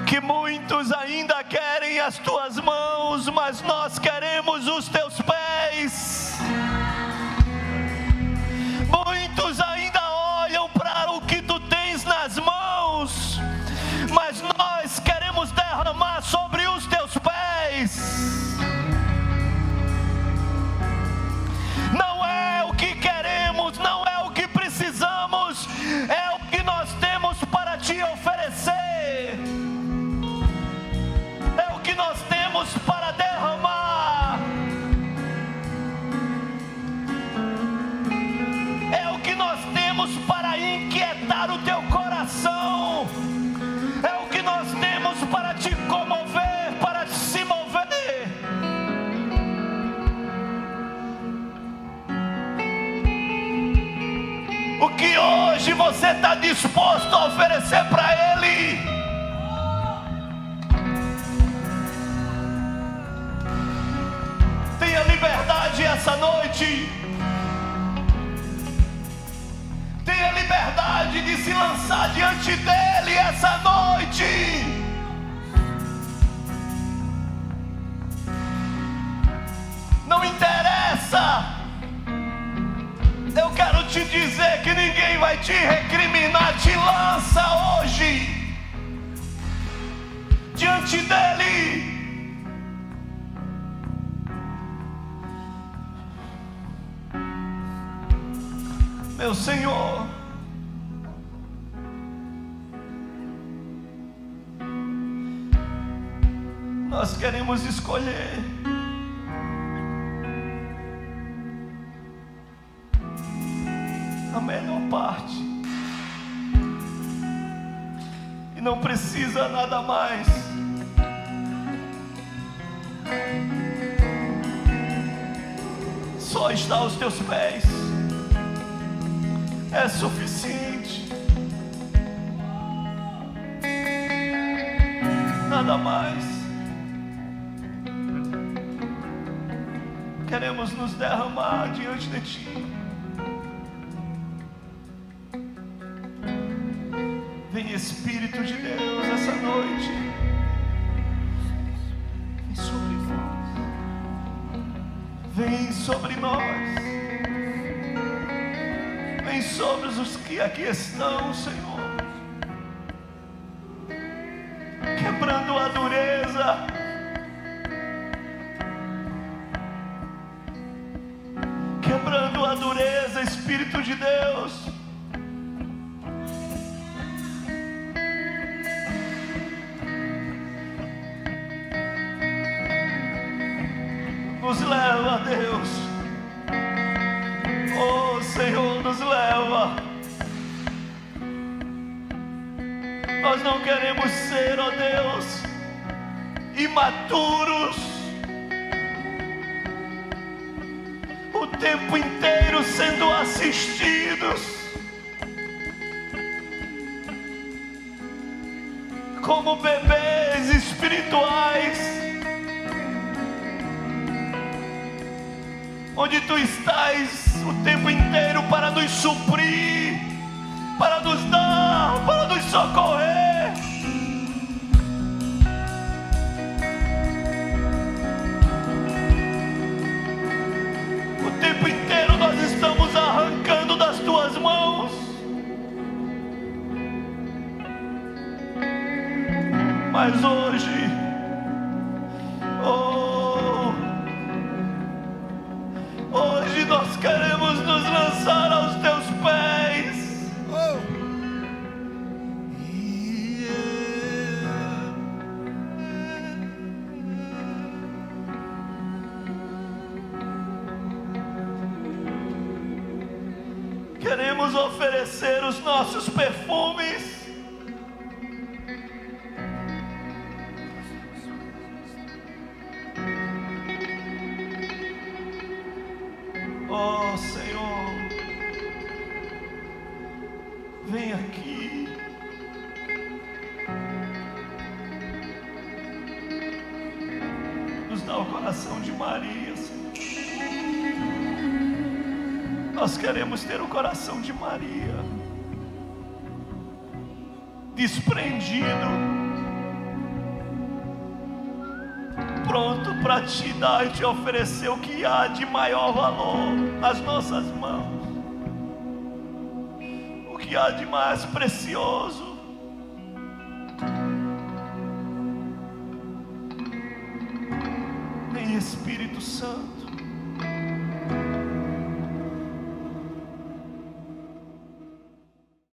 Que muitos ainda querem as tuas mãos, mas nós queremos os teus pés. Muitos ainda olham para o que tu tens nas mãos, mas nós queremos derramar sobre os teus pés. Não é o que queremos, não é o que precisamos, é o que nós temos para te oferecer. É o que nós temos para derramar. É o que nós temos para inquietar o teu coração. É o que nós temos para te comover, para se mover. O que hoje você está disposto a oferecer para Ele? Tenha liberdade essa noite. Tenha liberdade de se lançar diante dEle essa noite. Não interessa. Eu quero te dizer que ninguém vai te recriminar. Te lança hoje diante dEle. Meu Senhor, nós queremos escolher a melhor parte e não precisa nada mais. Só está aos teus pés é suficiente, nada mais. Queremos nos derramar diante de Ti. Vem Espírito de Deus essa noite, vem sobre nós, vem sobre nós. Vem sobre os que aqui estão, Senhor, quebrando a dureza, quebrando a dureza, Espírito de Deus. Nos leva, Deus. Oh, Senhor, nos leva. Nós não queremos ser, ó Deus, imaturos, o tempo inteiro sendo assistidos, como bebês espirituais, onde Tu estás o tempo inteiro para nos suprir, para nos dar, para nos socorrer. Mas hoje, hoje nós queremos nos lançar aos teus pés. Queremos oferecer os nossos perfumes. Oh Senhor, vem aqui. Nos dá o coração de Maria, Senhor. Nós queremos ter o coração de Maria, desprendido, pronto para te dar e te oferecer o que há de maior valor nas nossas mãos, o que há de mais precioso. Vem Espírito Santo.